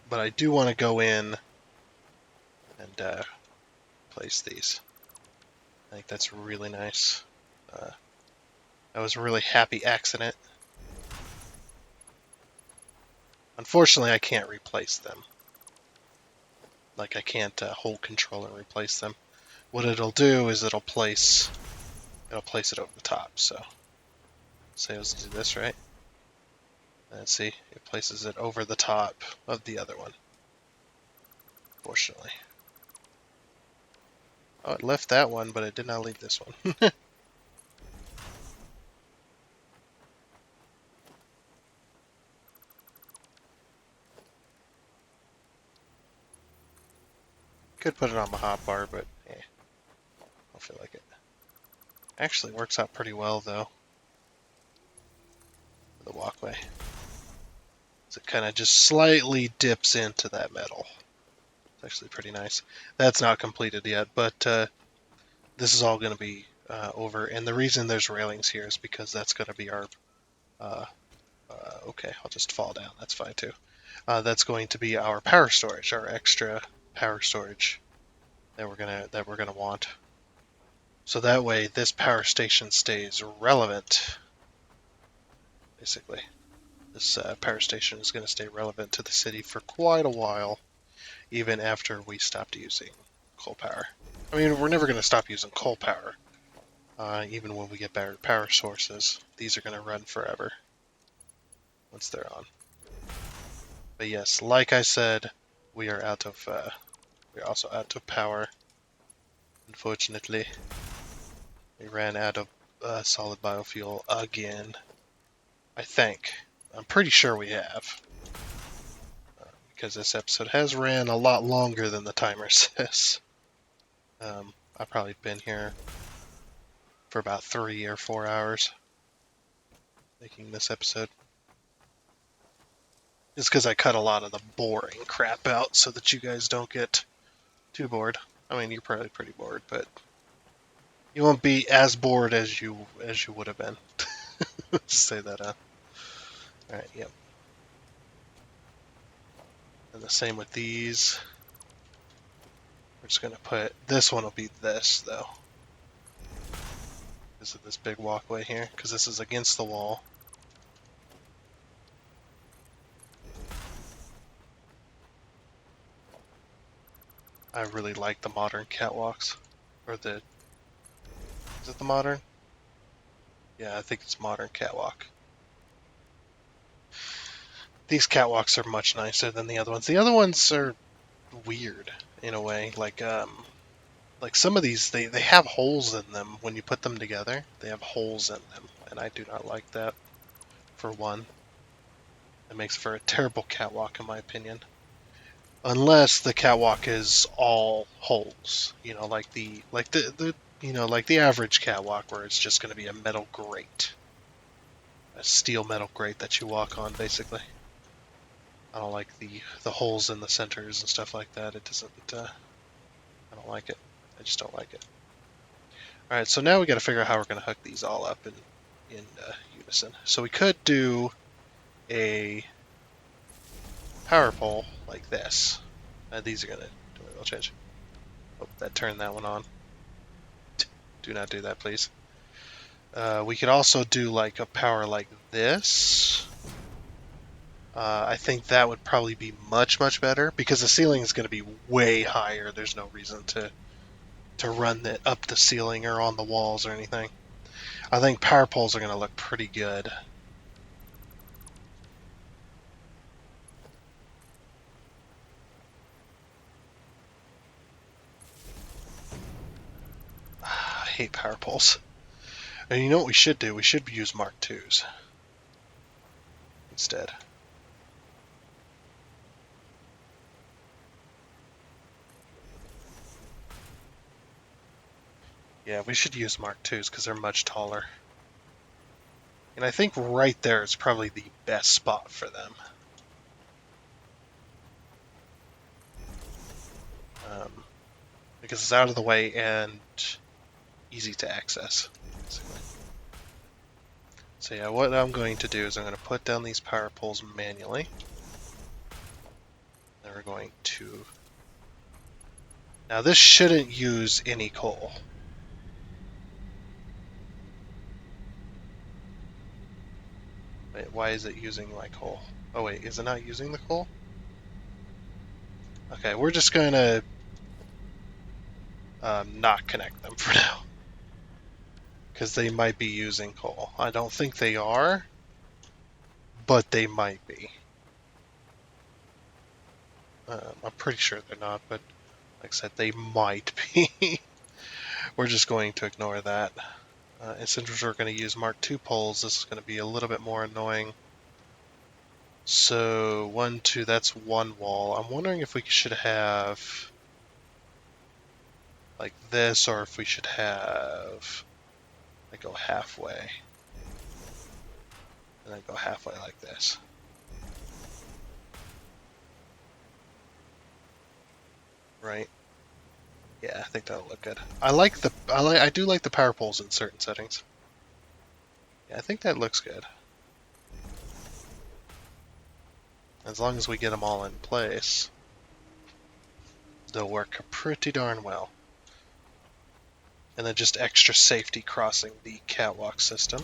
But I do want to go in and place these. I think that's really nice. That was a really happy accident. Unfortunately, I can't replace them. Like, I can't hold control and replace them. What it'll do is it'll place it over the top. So, say let's do this, right? And see, it places it over the top of the other one. Fortunately. Oh, it left that one, but it did not leave this one. Could put it on the hotbar, but eh. don't feel like it. Actually works out pretty well though. The walkway. So it kind of just slightly dips into that metal. It's actually pretty nice. That's not completed yet, but this is all going to be over. And the reason there's railings here is because that's going to be our. Okay, I'll just fall down. That's fine too. That's going to be our power storage, our extra power storage that we're gonna want. So that way, this power station stays relevant. Basically, this power station is going to stay relevant to the city for quite a while, even after we stopped using coal power. I mean, we're never going to stop using coal power, even when we get better power sources. These are going to run forever once they're on. But yes, like I said, we are out of. We're also out of power. Unfortunately, we ran out of solid biofuel again. I think. I'm pretty sure we have. Because this episode has ran a lot longer than the timer says. I've probably been here for about 3 or 4 hours making this episode. It's because I cut a lot of the boring crap out so that you guys don't get too bored. I mean, you're probably pretty bored, but you won't be as bored as you would have been. Just say that out. Alright, yep. And the same with these. We're just gonna put, this one will be this, though. Because of this big walkway here, because this is against the wall. I really like the modern catwalks. Or the, is it the modern? Yeah, I think it's modern catwalk. These catwalks are much nicer than the other ones. The other ones are weird in a way. Like some of these, they have holes in them when you put them together. They have holes in them, and I do not like that. For one, it makes for a terrible catwalk, in my opinion. Unless the catwalk is all holes, like the like the average catwalk where it's just going to be a metal grate, a steel metal grate that you walk on, basically. I don't like the holes in the centers and stuff like that. It doesn't. I don't like it. I just don't like it. All right, so now we got to figure out how we're going to hook these all up in unison. So we could do a power pole like this. These are going to do a little change. Oh, that turned that one on. Do not do that, please. We could also do like a power like this. I think that would probably be much, much better because the ceiling is going to be way higher. There's no reason to run it up the ceiling or on the walls or anything. I think power poles are going to look pretty good. I hate power poles. And you know what we should do? We should use Mark IIs instead. Yeah, we should use Mark IIs because they're much taller. And I think right there is probably the best spot for them. Because it's out of the way and easy to access, basically. So yeah, what I'm going to do is I'm going to put down these power poles manually. Then we're going to... Now this shouldn't use any coal. Wait, why is it using my coal? Oh wait, is it not using the coal? Okay, we're just going to not connect them for now. Because they might be using coal. I don't think they are, but they might be. I'm pretty sure they're not, but like I said, they might be. We're just going to ignore that. And since we're going to use Mark II poles, this is going to be a little bit more annoying. So 1, 2, that's one wall. I'm wondering if we should have like this, or if we should have like go halfway and then go halfway like this. Right? Yeah, I think that'll look good. I do like the power poles in certain settings. Yeah, I think that looks good. As long as we get them all in place, they'll work pretty darn well. And then just extra safety crossing the catwalk system.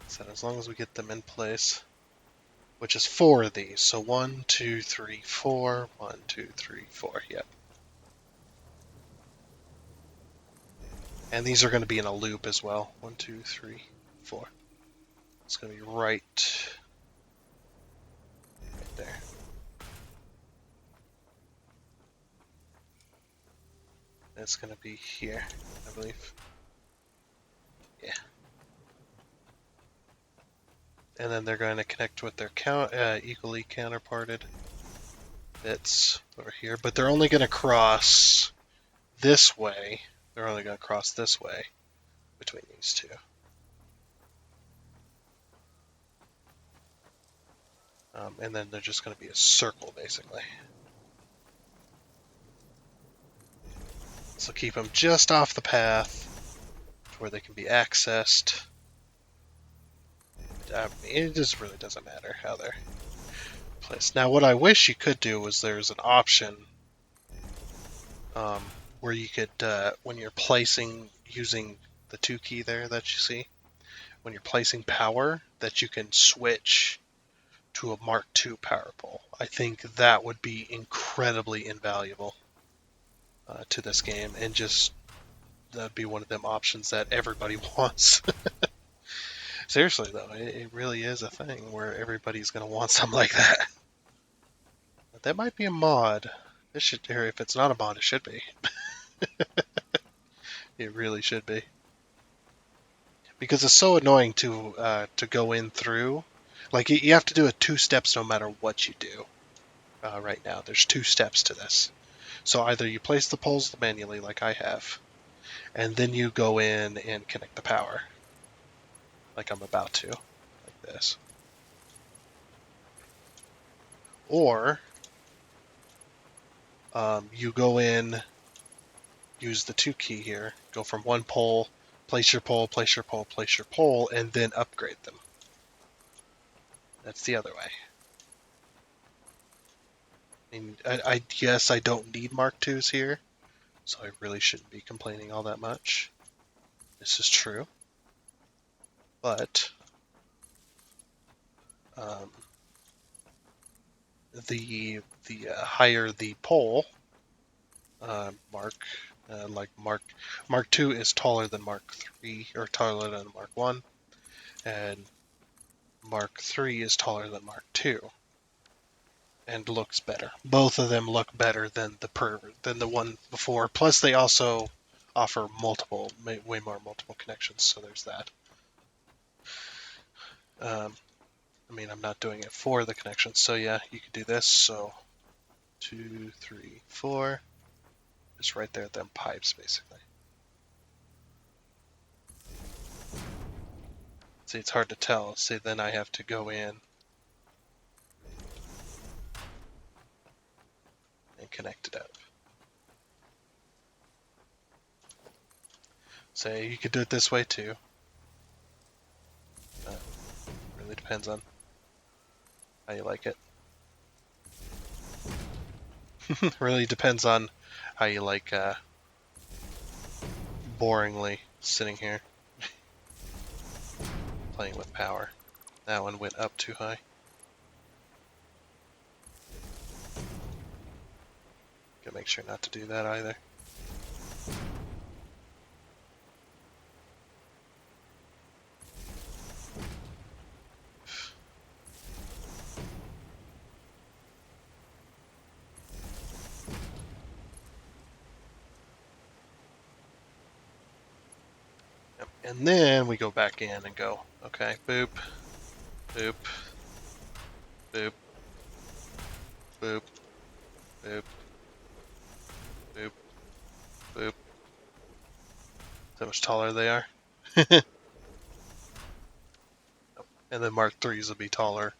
So as long as we get them in place, which is 4 of these. So 1, 2, 3, 4. 1, 2, 3, 4. Yep. And these are going to be in a loop as well. 1, 2, 3, 4. It's going to be right there. It's going to be here, I believe. Yeah. And then they're going to connect with their equally counterparted bits over here. But they're only going to cross this way. They're only going to cross this way between these two. And then they're just going to be a circle, basically. So keep them just off the path to where they can be accessed. It just really doesn't matter how they're placed. Now, what I wish you could do was there's an option where you could, when you're placing using the 2 key there that you see, when you're placing power, that you can switch to a Mark II power pole. I think that would be incredibly invaluable to this game, and just that'd be one of them options that everybody wants. Seriously though, it really is a thing where everybody's going to want something like that. But that might be a mod. It should, or if it's not a mod, it should be. It really should be. Because it's so annoying to go in through. Like, you have to do it 2 steps no matter what you do. Right now, there's 2 steps to this. So either you place the poles manually, like I have, and then you go in and connect the power, like I'm about to, like this. Or you go in, use the 2 key here, go from one pole, place your pole, place your pole, place your pole, and then upgrade them. That's the other way. I mean, I guess I don't need Mark IIs here, so I really shouldn't be complaining all that much. This is true. But the higher the pole, Mark II is taller than Mark III, or taller than Mark I, and Mark III is taller than Mark II, and looks better. Both of them look better than the one before. Plus, they also offer way more multiple connections. So there's that. I mean, I'm not doing it for the connections, so yeah, you could do this. So 2, 3, 4, just right there at them pipes, basically. See, it's hard to tell. See, then I have to go in and connect it up. So you could do it this way too. Really depends on how you like it. Really depends on how you like boringly sitting here playing with power. That one went up too high. Gotta make sure not to do that either. And then we go back in and go, okay, boop. Boop. Boop. Boop. Boop. Boop. Boop. How much taller they are. And then Mark 3s will be taller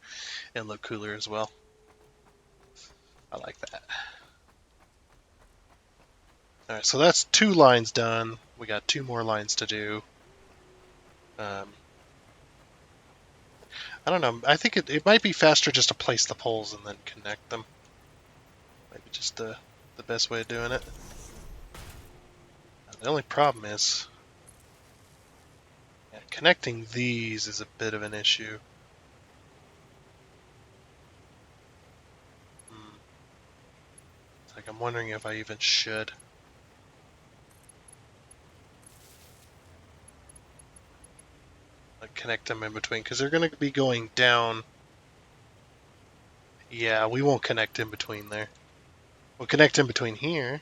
and look cooler as well. I like that. Alright, so that's 2 lines done. We got 2 more lines to do. I don't know. I think it might be faster just to place the poles and then connect them. Maybe just the best way of doing it. The only problem is connecting these is a bit of an issue. It's like I'm wondering if I even should. Like connect them in between, because they're going to be going down. Yeah, we won't connect in between there. We'll connect in between here,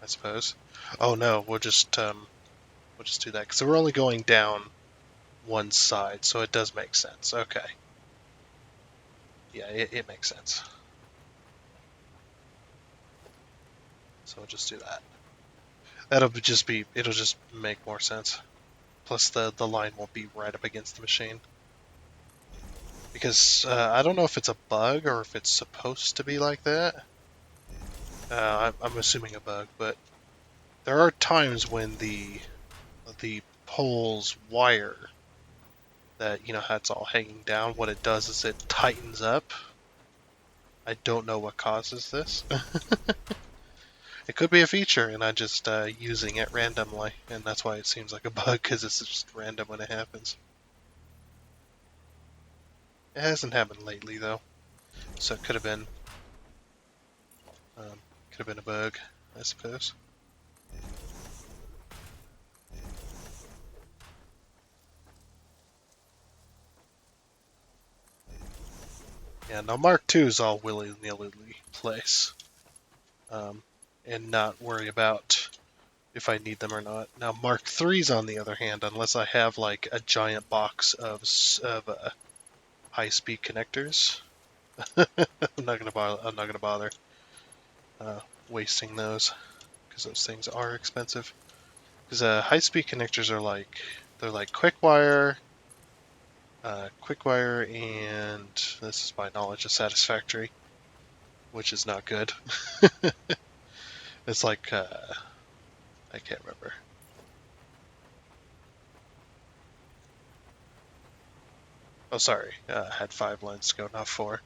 I suppose. Oh no, we'll just do that, because we're only going down one side, so it does make sense. Okay. Yeah, it makes sense. So we'll just do that. It'll just make more sense. Plus the line won't be right up against the machine. Because I don't know if it's a bug or if it's supposed to be like that. I'm assuming a bug, but there are times when the pole's wire that, how it's all hanging down, what it does is it tightens up. I don't know what causes this. It could be a feature, and I'm just using it randomly, and that's why it seems like a bug, because it's just random when it happens. It hasn't happened lately, though, so it could have been a bug, I suppose. Yeah, now Mark II is all willy-nilly place, and not worry about if I need them or not. Now Mark III's, on the other hand, unless I have like a giant box of high-speed connectors, I'm not gonna bother wasting those, because those things are expensive. Because high-speed connectors are like quick wire, and this is my knowledge of Satisfactory, which is not good. It's like I can't remember. Oh, sorry. I had 5 lines to go, not 4.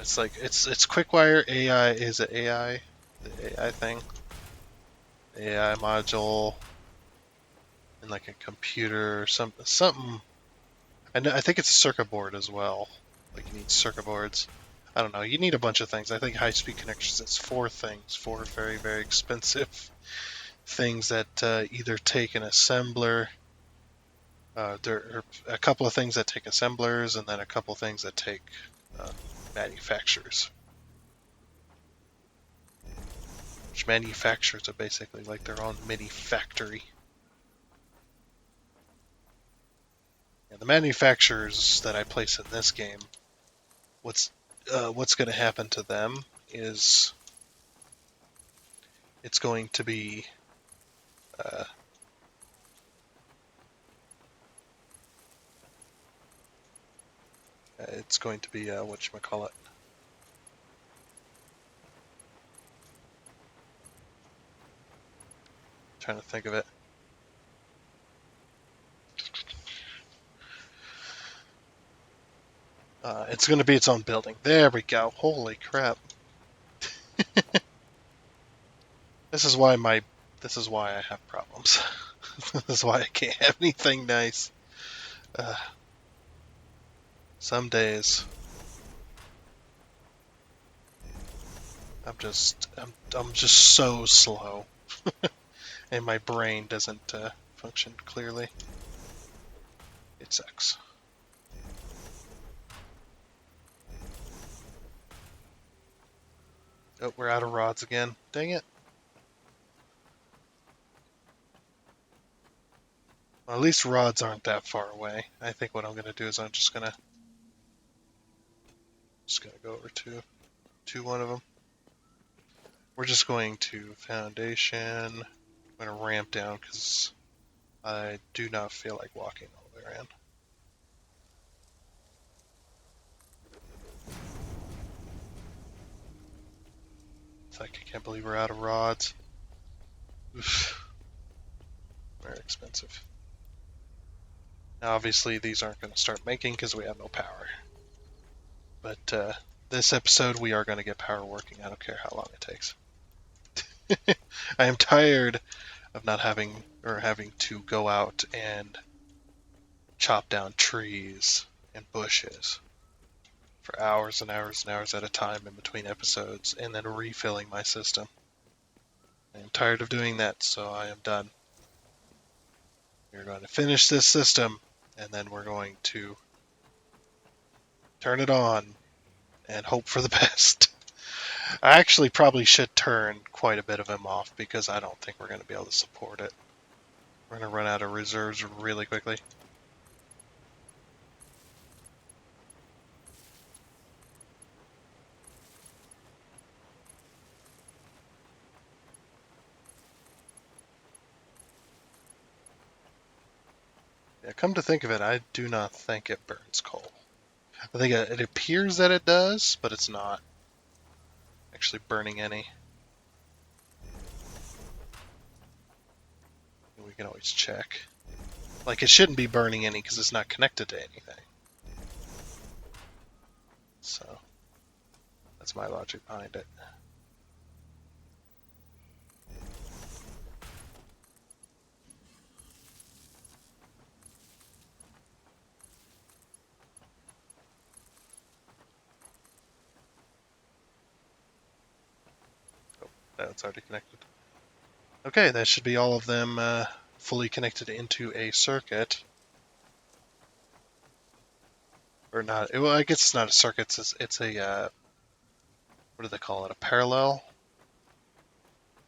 It's like it's QuickWire AI. Is it AI? The AI thing? AI module and like a computer or something. I think it's a circuit board as well. Like you need circuit boards. I don't know. You need a bunch of things. I think high-speed connections. It's 4 things. 4 very, very expensive things that either take an assembler. There are a couple of things that take assemblers, and then a couple of things that take manufacturers. Which manufacturers are basically like their own mini factory. And the manufacturers that I place in this game, what's going to happen to them is it's going to be whatchamacallit. Trying to think of it. It's going to be its own building. There we go. Holy crap. This is why I have problems. This is why I can't have anything nice. Some days I'm just so slow, and my brain doesn't function clearly. It sucks. Oh, we're out of rods again. Dang it. Well, at least rods aren't that far away. I think what I'm going to do is I'm just gonna go over to one of them. We're just going to foundation. I'm going to ramp down because I do not feel like walking all the way around. It's like I can't believe we're out of rods. Oof. Very expensive. Now, obviously, these aren't going to start making because we have no power. But this episode, we are going to get power working. I don't care how long it takes. I am tired of not having to go out and chop down trees and bushes for hours and hours and hours at a time in between episodes and then refilling my system. I am tired of doing that, so I am done. We're going to finish this system and then we're going to turn it on and hope for the best. I actually probably should turn quite a bit of them off because I don't think we're going to be able to support it. We're going to run out of reserves really quickly. Yeah, come to think of it, I do not think it burns coal. I think it appears that it does, but it's not actually burning any. We can always check. Like, it shouldn't be burning any because it's not connected to anything. So, that's my logic behind it. Oh, that's already connected. Okay, that should be all of them fully connected into a circuit. Or not. Well, I guess it's not a circuit. It's a, what do they call it? A parallel?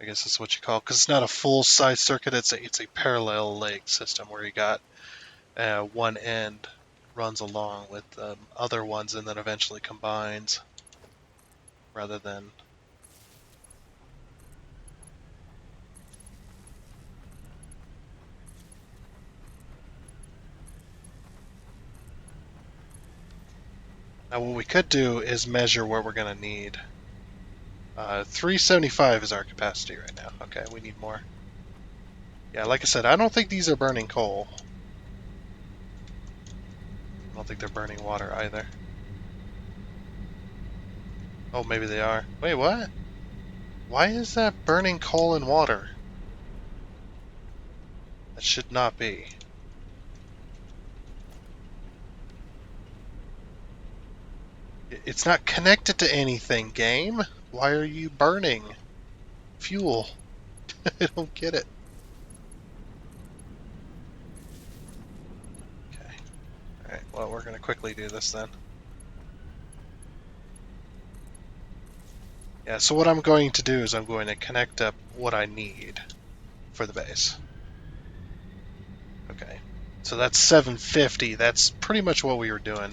I guess that's what you call it. Because it's not a full-size circuit. It's a parallel leg system where you got one end runs along with other ones and then eventually combines rather than... Now what we could do is measure what we're going to need. 375 is our capacity right now. Okay, we need more. Yeah, like I said, I don't think these are burning coal. I don't think they're burning water either. Oh, maybe they are. Wait, what? Why is that burning coal and water? That should not be. It's not connected to anything, game. Why are you burning fuel? I don't get it. Okay. Alright, well, we're going to quickly do this then. Yeah, so what I'm going to do is I'm going to connect up what I need for the base. Okay. So that's 750. That's pretty much what we were doing.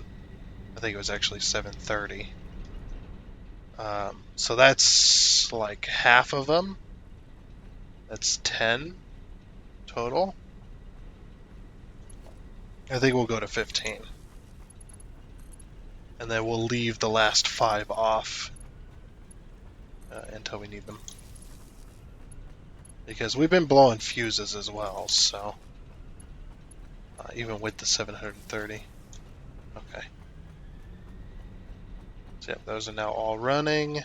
I think it was actually 730. So that's like half of them. That's 10 total. I think we'll go to 15. And then we'll leave the last 5 off until we need them. Because we've been blowing fuses as well, so even with the 730. Okay. So yeah, those are now all running.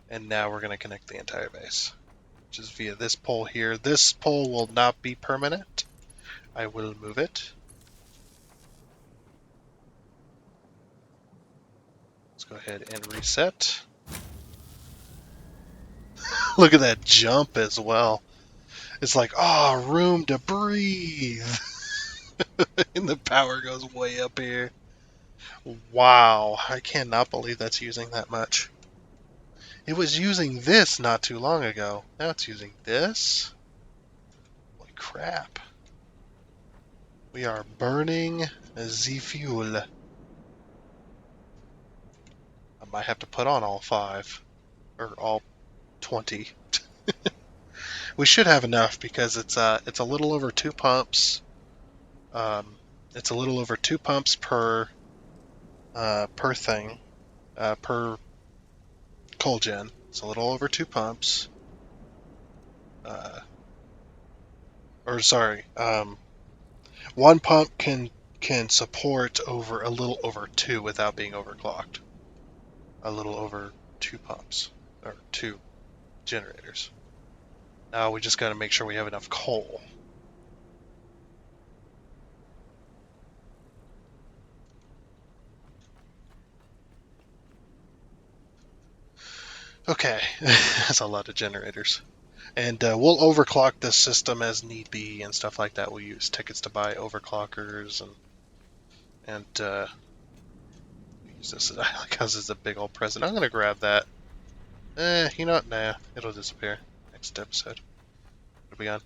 And now we're going to connect the entire base, which is via this pole here. This pole will not be permanent. I will move it. Let's go ahead and reset. Look at that jump as well. It's like, oh, room to breathe. And the power goes way up here. Wow, I cannot believe that's using that much. It was using this not too long ago. Now it's using this? Holy crap. We are burning the fuel. I might have to put on all 5. Or all 20. We should have enough because it's a little over 2 pumps. It's a little over 2 pumps per thing, per coal gen. It's a little over 2 pumps. Or sorry, 1 pump can support over a little over 2 without being overclocked. A little over 2 pumps or 2 generators. Now we just got to make sure we have enough coal. Okay, that's a lot of generators. And we'll overclock this system as need be and stuff like that. We'll use tickets to buy overclockers and use this because it's a big old present. I'm gonna grab that. You know what? Nah, it'll disappear next episode. It'll be on.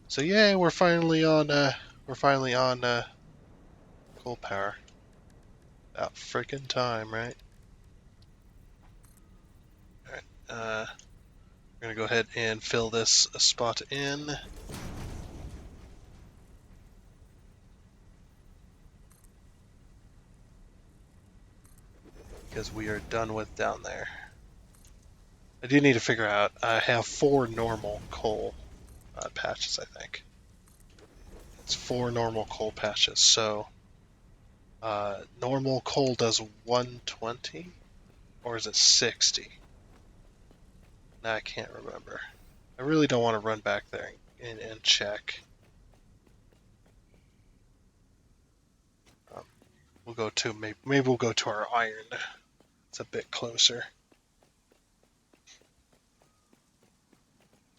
So yeah, we're finally on. Coal power. About freaking time, right? All right. We're gonna go ahead and fill this spot in. Because we are done with down there. I do need to figure out, I have 4 normal coal patches, I think. It's 4 normal coal patches, so normal coal does 120? Or is it 60? Nah, I can't remember. I really don't want to run back there and check. We'll go to, maybe we'll go to our iron. It's a bit closer.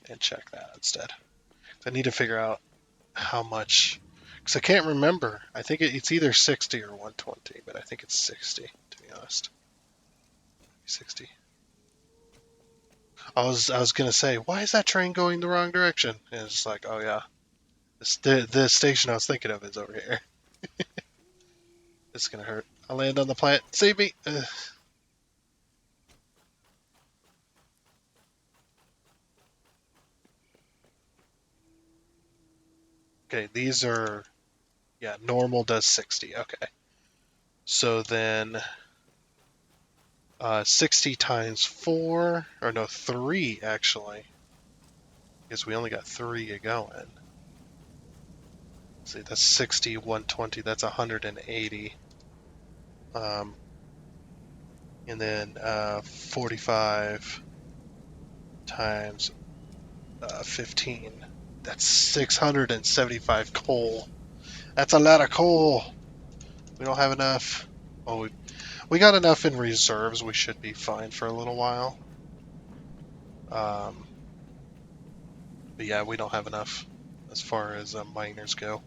And check that instead. I need to figure out how much, because I can't remember. I think it's either 60 or 120, but I think it's 60, to be honest. 60. I was gonna say, why is that train going the wrong direction? And it's like, oh yeah, the station I was thinking of is over here. It's gonna hurt. I land on the plant. Save me! Okay, these are, yeah, normal does 60. Okay, so then 60 times 4, or no, 3 actually, because we only got 3 going. See, that's 60, 120, that's 180. And then 45 times 15. That's 675 coal. That's a lot of coal. We don't have enough. Well, we got enough in reserves. We should be fine for a little while. But yeah, we don't have enough as far as miners go.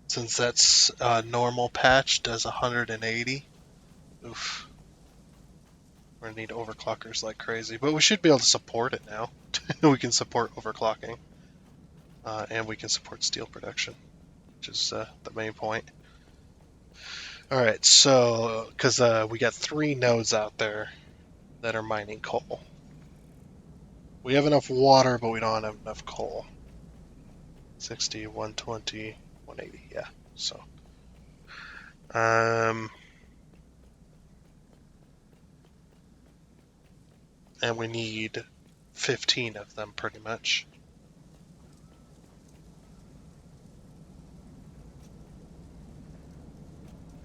Since that's normal patch does 180. Oof. We're gonna need overclockers like crazy, but we should be able to support it now. We can support overclocking, and we can support steel production, which is the main point. All right, so because we got 3 nodes out there that are mining coal. We have enough water, but we don't have enough coal. 60, 120, 180, yeah. So, and we need 15 of them, pretty much.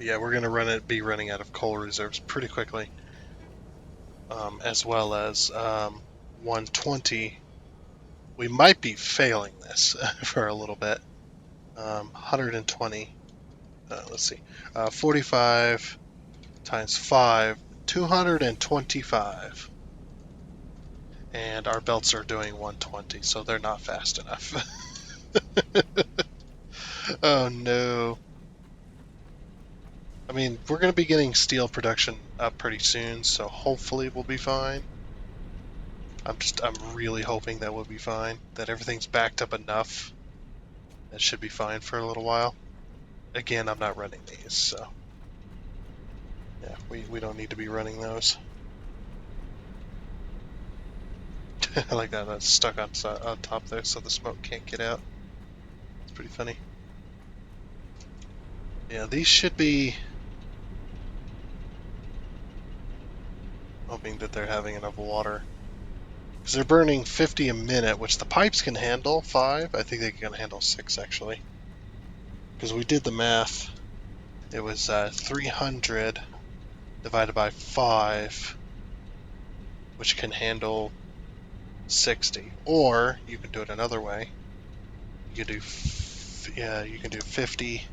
Yeah, we're gonna be running out of coal reserves pretty quickly, as well as 120. We might be failing this for a little bit. 120. Let's see. 45 times 5, 225. And our belts are doing 120, so they're not fast enough. Oh no. I mean, we're going to be getting steel production up pretty soon, so hopefully we'll be fine. I'm really hoping that we'll be fine, that everything's backed up enough. That should be fine for a little while. Again, I'm not running these, so yeah, we don't need to be running those. I like that. That's stuck on top there, so the smoke can't get out. It's pretty funny. Yeah, these should be. Hoping that they're having enough water. Because they're burning 50 a minute, which the pipes can handle 5. I think they can handle 6, actually. Because we did the math. It was 300 divided by 5, which can handle 60. Or you can do it another way. You can do you can do 50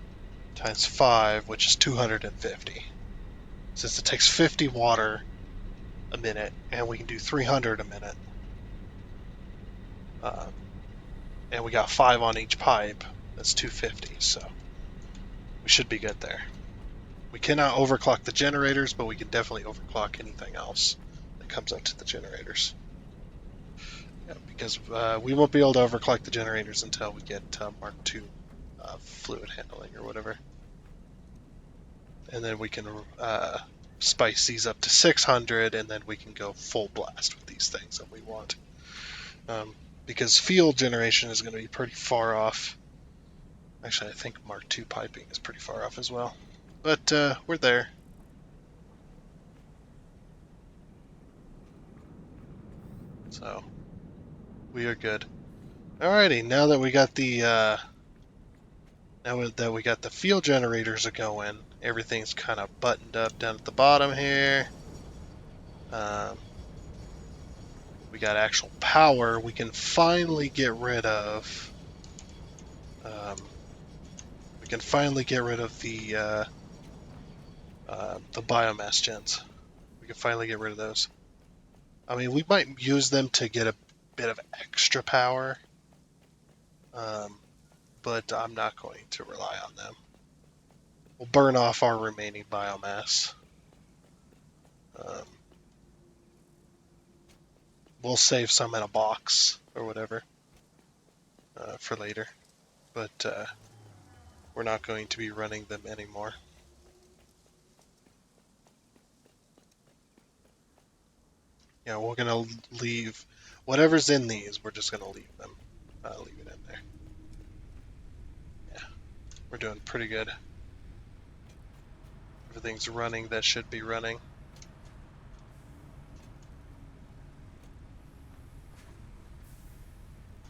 times 5, which is 250. Since it takes 50 water a minute, and we can do 300 a minute. And we got 5 on each pipe. That's 250, so we should be good there. We cannot overclock the generators, but we can definitely overclock anything else that comes up to the generators. Yeah, because we won't be able to overclock the generators until we get Mark II fluid handling or whatever. And then we can spice these up to 600, and then we can go full blast with these things that we want. Because field generation is going to be pretty far off. Actually, I think Mark II piping is pretty far off as well. But we're there. So we are good. Alrighty, now that we got the field generators going, everything's kind of buttoned up down at the bottom here. We got actual power. We can finally get rid of. We can finally get rid of the biomass gens. We can finally get rid of those. I mean, we might use them to get a bit of extra power, but I'm not going to rely on them. We'll burn off our remaining biomass. We'll save some in a box or whatever for later, but we're not going to be running them anymore. Yeah, we're gonna leave whatever's in these. We're just gonna leave them. Leave it in there. Yeah, we're doing pretty good. Everything's running that should be running.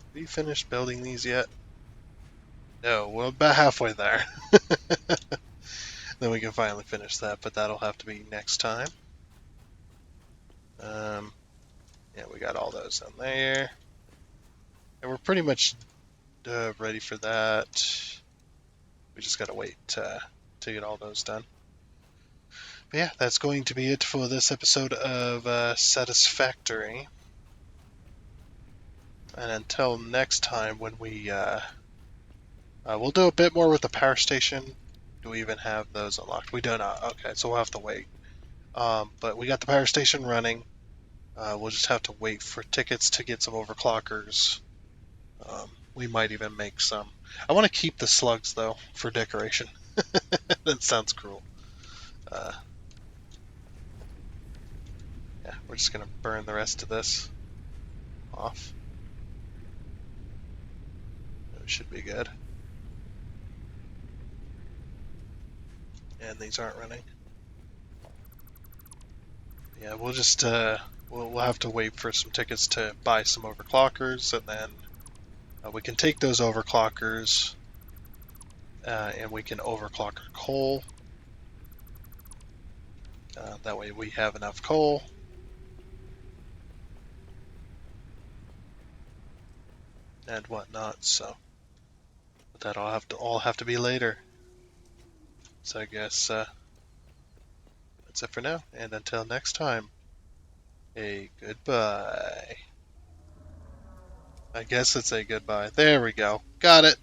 Have you finished building these yet? No, we're about halfway there. Then we can finally finish that, but that'll have to be next time. Yeah, we got all those in there. And we're pretty much ready for that. We just gotta wait to get all those done. But yeah, that's going to be it for this episode of Satisfactory. And until next time, when we'll do a bit more with the power station. Do we even have those unlocked? We do not. Okay, so we'll have to wait. But we got the power station running. We'll just have to wait for tickets to get some overclockers. We might even make some. I want to keep the slugs, though, for decoration. That sounds cruel. Yeah, we're just going to burn the rest of this off. It should be good. And these aren't running. Yeah, we'll just we'll have to wait for some tickets to buy some overclockers, and then we can take those overclockers and we can overclock our coal. That way we have enough coal. And whatnot, so but that'll all have to be later. So I guess that's it for now, and until next time, a goodbye. I guess it's a goodbye. There we go. Got it.